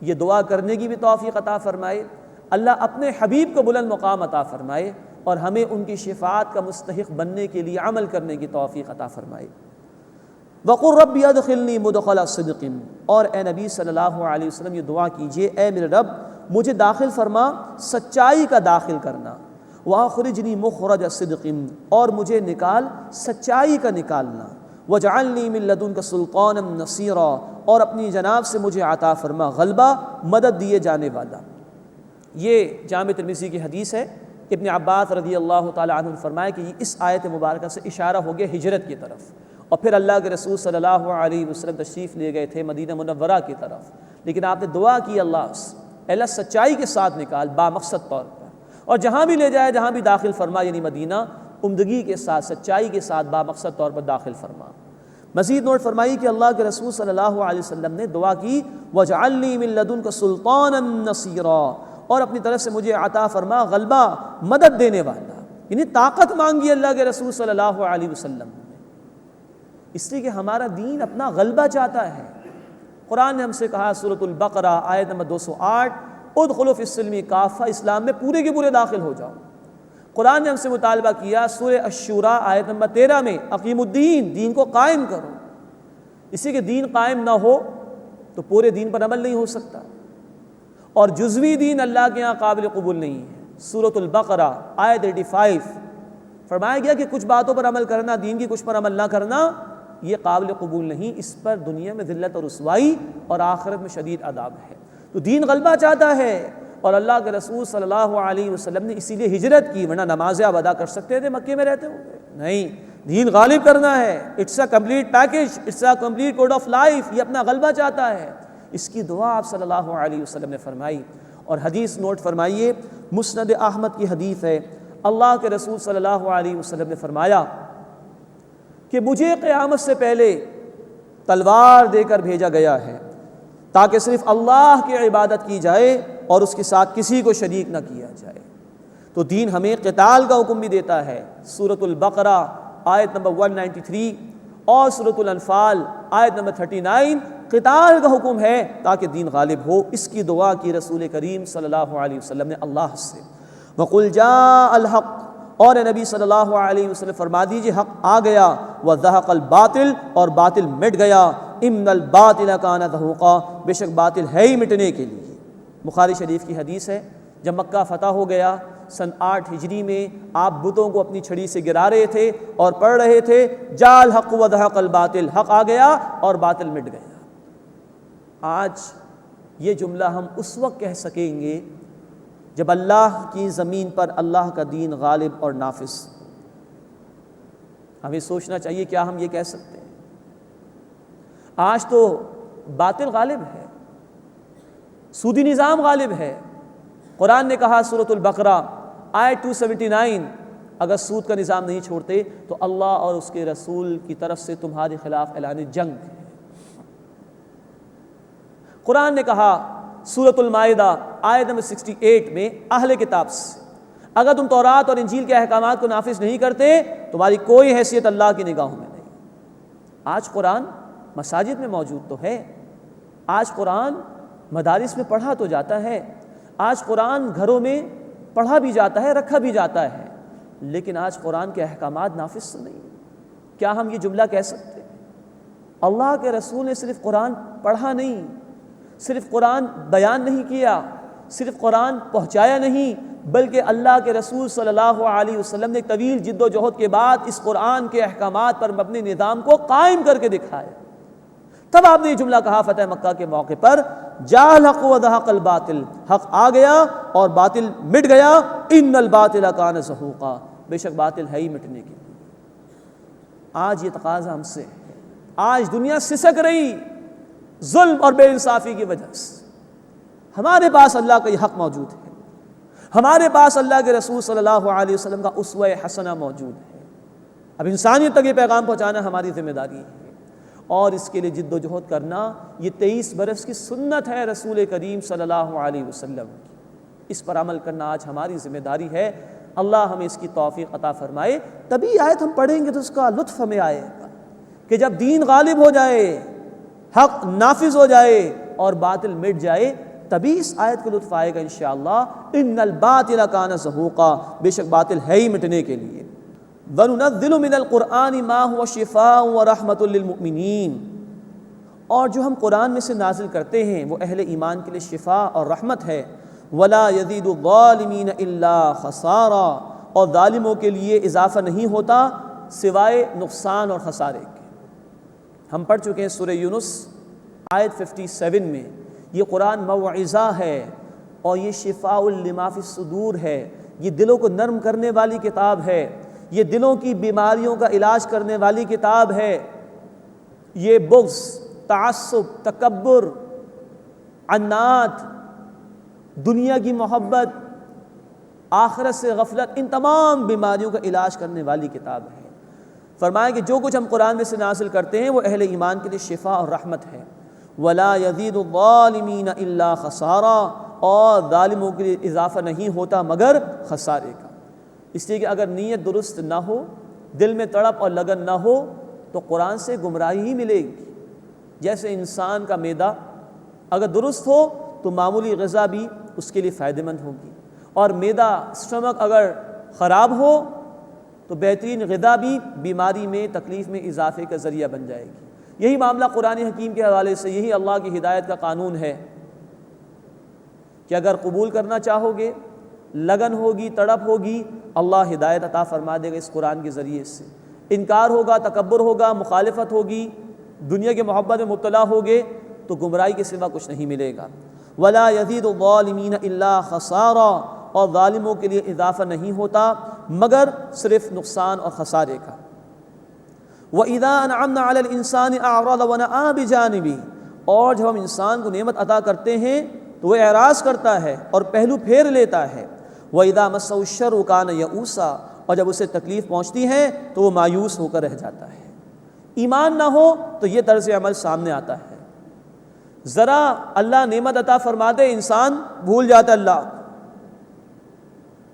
C: یہ دعا کرنے کی بھی توفیق عطا فرمائے، اللہ اپنے حبیب کو بلند مقام عطا فرمائے، اور ہمیں ان کی شفاعت کا مستحق بننے کے لیے عمل کرنے کی توفیق عطا فرمائے۔ وَقُلْ رَبِّ أَدْخِلْنِي مُدْخَلَ صِدْقٍ، اور اے نبی صلی اللہ علیہ وسلم یہ دعا کیجئے، اے میرے رب مجھے داخل فرما سچائی کا داخل کرنا، وَأَخْرِجْنِي مُخْرَجَ صِدْقٍ، اور مجھے نکال سچائی کا نکالنا، وَاجْعَلْنِي مِن لَّدُنْكَ سُلْطَانًا نَصِيرًا، اور اپنی جناب سے مجھے عطا فرما غلبہ، مدد دیے جانے والا۔ یہ جامع ترمذی کی حدیث ہے۔ ابن عباس رضی اللہ تعالی عنہ نے فرمایا کہ اس آیت مبارکہ سے اشارہ ہو گیا ہجرت کی طرف، اور پھر اللہ کے رسول صلی اللہ علیہ وسلم تشریف لے گئے تھے مدینہ منورہ کی طرف، لیکن آپ نے دعا کی اللہ سچائی کے ساتھ نکال بامقصد طور پر، اور جہاں بھی لے جائے جہاں بھی داخل فرما، یعنی مدینہ عمدگی کے ساتھ سچائی کے ساتھ بامقصد طور پر داخل فرما۔ مزید نوٹ فرمائی کہ اللہ کے رسول صلی اللہ علیہ وسلم نے دعا کی وَاجْعَلْنِي مِن لَّدُنْكَ سُلْطَانًا نَصِيرًا، اور اپنی طرف سے مجھے عطا فرما غلبہ، مدد دینے والا، یعنی طاقت مانگی اللہ کے رسول صلی اللہ علیہ وسلم نے، اس لیے کہ ہمارا دین اپنا غلبہ چاہتا ہے۔ قرآن نے ہم سے کہا سورۃ البقرہ آیت نمبر 208 ادخلوا فی السلم کافہ، اسلام میں پورے کے پورے داخل ہو جاؤ۔ قرآن نے ہم سے مطالبہ کیا سورہ الشورى آیت نمبر 13 میں، اقیم الدین، دین کو قائم کرو۔ اسی کے دین قائم نہ ہو تو پورے دین پر عمل نہیں ہو سکتا، اور جزوی دین اللہ کے یہاں قابل قبول نہیں ہے۔ سورۃ البقرہ آیت 85 فرمایا گیا کہ کچھ باتوں پر عمل کرنا، دین کی کچھ پر عمل نہ کرنا، یہ قابل قبول نہیں، اس پر دنیا میں ذلت اور رسوائی اور آخرت میں شدید عذاب ہے۔ تو دین غلبہ چاہتا ہے، اور اللہ کے رسول صلی اللہ علیہ وسلم نے اسی لیے ہجرت کی، ورنہ نمازیں آپ ادا کر سکتے تھے مکے میں رہتے ہوئے، نہیں، دین غالب کرنا ہے۔ It's a complete package, it's a complete code of life, یہ اپنا غلبہ چاہتا ہے۔ اس کی دعا آپ صلی اللہ علیہ وسلم نے فرمائی، اور حدیث نوٹ فرمائیے، مسند احمد کی حدیث ہے، اللہ کے رسول صلی اللہ علیہ وسلم نے فرمایا کہ مجھے قیامت سے پہلے تلوار دے کر بھیجا گیا ہے تاکہ صرف اللہ کی عبادت کی جائے اور اس کے ساتھ کسی کو شریک نہ کیا جائے۔ تو دین ہمیں قتال کا حکم بھی دیتا ہے، سورۃ البقرہ آیت نمبر 193 اور سورۃ الانفال آیت نمبر 39 قتال کا حکم ہے تاکہ دین غالب ہو۔ اس کی دعا کی رسول کریم صلی اللہ علیہ وسلم نے اللہ سے، وَقُلْ جَاءَ الْحَقُّ، اور نبی صلی اللہ علیہ وسلم فرما دیجئے حق آ گیا، وَزَهَقَ الْبَاطِلُ، اور باطل مٹ گیا، اِنَّ الْبَاطِلَ كَانَ زَهُوقًا، بے شک باطل ہے ہی مٹنے کے لیے۔ بخاری شریف کی حدیث ہے، جب مکہ فتح ہو گیا سن 8 ہجری میں، آپ بتوں کو اپنی چھڑی سے گرا رہے تھے اور پڑھ رہے تھے جاء الحق وزهق الباطل، حق آ گیا اور باطل مٹ گیا۔ آج یہ جملہ ہم اس وقت کہہ سکیں گے جب اللہ کی زمین پر اللہ کا دین غالب اور نافذ۔ ہمیں سوچنا چاہیے کیا ہم یہ کہہ سکتے ہیں؟ آج تو باطل غالب ہے، سودی نظام غالب ہے۔ قرآن نے کہا سورۃ البقرہ آیت 279، اگر سود کا نظام نہیں چھوڑتے تو اللہ اور اس کے رسول کی طرف سے تمہارے خلاف اعلان جنگ ہے۔ قرآن نے کہا سورۃ المائدہ آیت نمبر 68 میں اہل کتاب سے، اگر تم تورات اور انجیل کے احکامات کو نافذ نہیں کرتے تمہاری کوئی حیثیت اللہ کی نگاہوں میں نہیں۔ آج قرآن مساجد میں موجود تو ہے، آج قرآن مدارس میں پڑھا تو جاتا ہے، آج قرآن گھروں میں پڑھا بھی جاتا ہے، رکھا بھی جاتا ہے، لیکن آج قرآن کے احکامات نافذ تو نہیں۔ کیا ہم یہ جملہ کہہ سکتے ہیں؟ اللہ کے رسول نے صرف قرآن پڑھا نہیں، صرف قرآن بیان نہیں کیا، صرف قرآن پہنچایا نہیں، بلکہ اللہ کے رسول صلی اللہ علیہ وسلم نے طویل جد و جہد کے بعد اس قرآن کے احکامات پر مبنی نظام کو قائم کر کے دکھایا۔ تب آپ نے یہ جملہ کہا فتح مکہ کے موقع پر، جاء الحق وزهق الباطل، حق آ گیا اور باطل مٹ گیا، ان الباطل کان زہوقا، بے شک باطل ہے ہی مٹنے کے لیے۔ آج یہ تقاضا ہم سے ہے، آج دنیا سسک رہی ظلم اور بے انصافی کی وجہ سے، ہمارے پاس اللہ کا یہ حق موجود ہے، ہمارے پاس اللہ کے رسول صلی اللہ علیہ وسلم کا اسوہ حسنہ موجود ہے۔ اب انسانیت تک یہ پیغام پہنچانا ہماری ذمہ داری ہے، اور اس کے لیے جد و جہد کرنا یہ 23 برس کی سنت ہے رسول کریم صلی اللہ علیہ وسلم کی، اس پر عمل کرنا آج ہماری ذمہ داری ہے۔ اللہ ہمیں اس کی توفیق عطا فرمائے۔ تبھی آیت ہم پڑھیں گے تو اس کا لطف ہمیں آئے گا کہ جب دین غالب ہو جائے، حق نافذ ہو جائے اور باطل مٹ جائے، تبھی اس آیت کا لطف آئے گا انشاءاللہ، ان الباطل کان زہوقا، بے شک باطل ہے ہی مٹنے کے لیے۔ وَنُنَزِّلُ مِنَ الْقُرْآنِ مَا هُوَ شِفَاءٌ وَرَحْمَةٌ لِّلْمُؤْمِنِينَ، اور جو ہم قرآن میں سے نازل کرتے ہیں وہ اہل ایمان کے لیے شفا اور رحمت ہے۔ وَلَا يَزِيدُ الظَّالِمِينَ إِلَّا خَسَارًا، اور ظالموں کے لیے اضافہ نہیں ہوتا سوائے نقصان اور خسارے کے۔ ہم پڑھ چکے ہیں سورہ یونس آیت 57 میں، یہ قرآن موعظہ ہے اور یہ شفاء لما فی الصدور ہے، یہ دلوں کو نرم کرنے والی کتاب ہے، یہ دلوں کی بیماریوں کا علاج کرنے والی کتاب ہے۔ یہ بغض، تعصب، تکبر، عناد، دنیا کی محبت، آخرت سے غفلت، ان تمام بیماریوں کا علاج کرنے والی کتاب ہے۔ فرمایا کہ جو کچھ ہم قرآن میں سے نازل کرتے ہیں وہ اہل ایمان کے لیے شفا اور رحمت ہے۔ وَلَا يَزِيدُ الظَّالِمِينَ إِلَّا خَسَارًا، اور ظالموں کے لیے اضافہ نہیں ہوتا مگر خسارے کا۔ اس لیے کہ اگر نیت درست نہ ہو، دل میں تڑپ اور لگن نہ ہو تو قرآن سے گمراہی ہی ملے گی۔ جیسے انسان کا معدہ اگر درست ہو تو معمولی غذا بھی اس کے لیے فائدہ مند ہوگی، اور معدہ اسٹمک اگر خراب ہو تو بہترین غذا بھی بیماری میں تکلیف میں اضافے کا ذریعہ بن جائے گی۔ یہی معاملہ قرآن حکیم کے حوالے سے، یہی اللہ کی ہدایت کا قانون ہے کہ اگر قبول کرنا چاہو گے، لگن ہوگی، تڑپ ہوگی، اللہ ہدایت عطا فرما دے گا اس قرآن کے ذریعے سے۔ انکار ہوگا، تکبر ہوگا، مخالفت ہوگی، دنیا کے محبت میں مبتلا ہوگے تو گمراہی کے سوا کچھ نہیں ملے گا۔ وَلَا يَزِيدُ الظَّالِمِينَ إِلَّا خَسَارًا، اور ظالموں کے لیے اضافہ نہیں ہوتا مگر صرف نقصان اور خسارے کا۔ وَإِذَا أَنْعَمْنَا عَلَى الْإِنسَانِ أَعْرَضَ وَنَأَىٰ بِجَانِبِهِ، اور جب ہم انسان کو نعمت عطا کرتے ہیں تو وہ اعراض کرتا ہے اور پہلو پھیر لیتا ہے۔ وَإِذَا مَسَّهُ الشَّرُّ كَانَ يَئُوسًا، اور جب اسے تکلیف پہنچتی ہے تو وہ مایوس ہو کر رہ جاتا ہے۔ ایمان نہ ہو تو یہ طرز عمل سامنے آتا ہے، ذرا اللہ نعمت عطا فرما دے انسان بھول جاتا اللہ،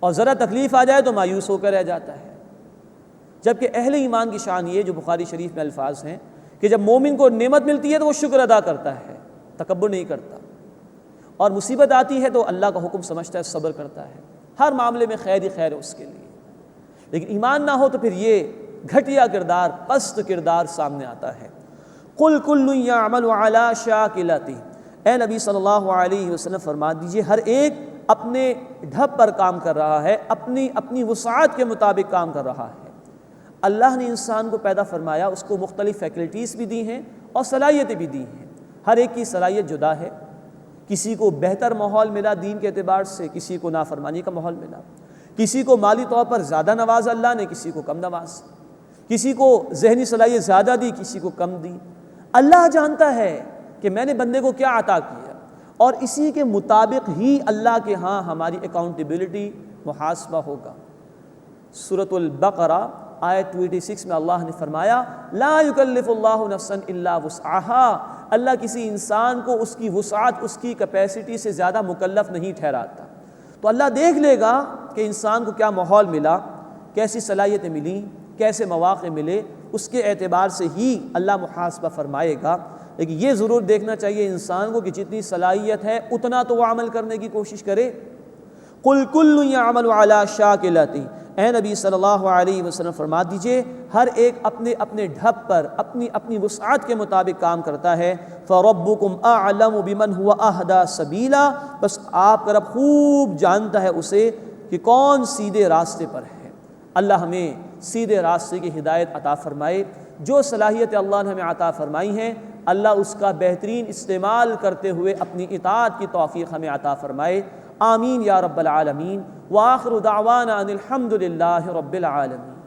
C: اور ذرا تکلیف آ جائے تو مایوس ہو کر رہ جاتا ہے۔ جبکہ اہل ایمان کی شان یہ جو بخاری شریف میں الفاظ ہیں کہ جب مومن کو نعمت ملتی ہے تو وہ شکر ادا کرتا ہے، تکبر نہیں کرتا، اور مصیبت آتی ہے تو اللہ کا حکم سمجھتا ہے، صبر کرتا ہے، ہر معاملے میں خیر ہی خیر ہے اس کے لیے۔ لیکن ایمان نہ ہو تو پھر یہ گھٹیا کردار، پست کردار سامنے آتا ہے۔ قُلْ كُلٌّ يَعْمَلُ عَلَىٰ شَاكِلَتِهِ، اے نبی صلی اللہ علیہ وسلم فرما دیجئے ہر ایک اپنے ڈھب پر کام کر رہا ہے، اپنی وسعت کے مطابق کام کر رہا ہے۔ اللہ نے انسان کو پیدا فرمایا، اس کو مختلف فیکلٹیز بھی دی ہیں اور صلاحیتیں بھی دی ہیں، ہر ایک کی صلاحیت جدا ہے۔ کسی کو بہتر ماحول ملا دین کے اعتبار سے، کسی کو نافرمانی کا ماحول ملا، کسی کو مالی طور پر زیادہ نواز اللہ نے، کسی کو کم نواز، کسی کو ذہنی صلاحیت زیادہ دی، کسی کو کم دی۔ اللہ جانتا ہے کہ میں نے بندے کو کیا عطا کیا، اور اسی کے مطابق ہی اللہ کے ہاں ہماری اکاؤنٹیبلٹی، محاسبہ ہوگا۔ سورۃ البقرہ آیت 286 میں اللہ نے فرمایا لا یکلف اللہ نفسا الا وسعها، اللہ کسی انسان کو اس کی وسعت، اس کی کیپیسٹی سے زیادہ مکلف نہیں ٹھہراتا۔ تو اللہ دیکھ لے گا کہ انسان کو کیا ماحول ملا، کیسی صلاحیتیں ملیں، کیسے مواقع ملے، اس کے اعتبار سے ہی اللہ محاسبہ فرمائے گا۔ لیکن یہ ضرور دیکھنا چاہیے انسان کو کہ جتنی صلاحیت ہے اتنا تو وہ عمل کرنے کی کوشش کرے۔ قُلْ كُلٌّ يَعْمَلُ عَلَىٰ شَاكِلَتِهِ، اے نبی صلی اللہ علیہ وسلم فرما دیجئے ہر ایک اپنے ڈھب پر اپنی وسعت کے مطابق کام کرتا ہے۔ فَرَبُّكُمْ أَعْلَمُ بِمَنْ هُوَ أَهْدَىٰ سَبِيلًا، بس آپ کا رب خوب جانتا ہے اسے کہ کون سیدھے راستے پر ہے۔ اللہ ہمیں سیدھے راستے کی ہدایت عطا فرمائے۔ جو صلاحیت اللہ نے ہمیں عطا فرمائی ہیں اللہ اس کا بہترین استعمال کرتے ہوئے اپنی اطاعت کی توفیق ہمیں عطا فرمائے۔ آمین یا رب العالمین۔ وآخر دعوانا ان الحمد للہ رب العالمین۔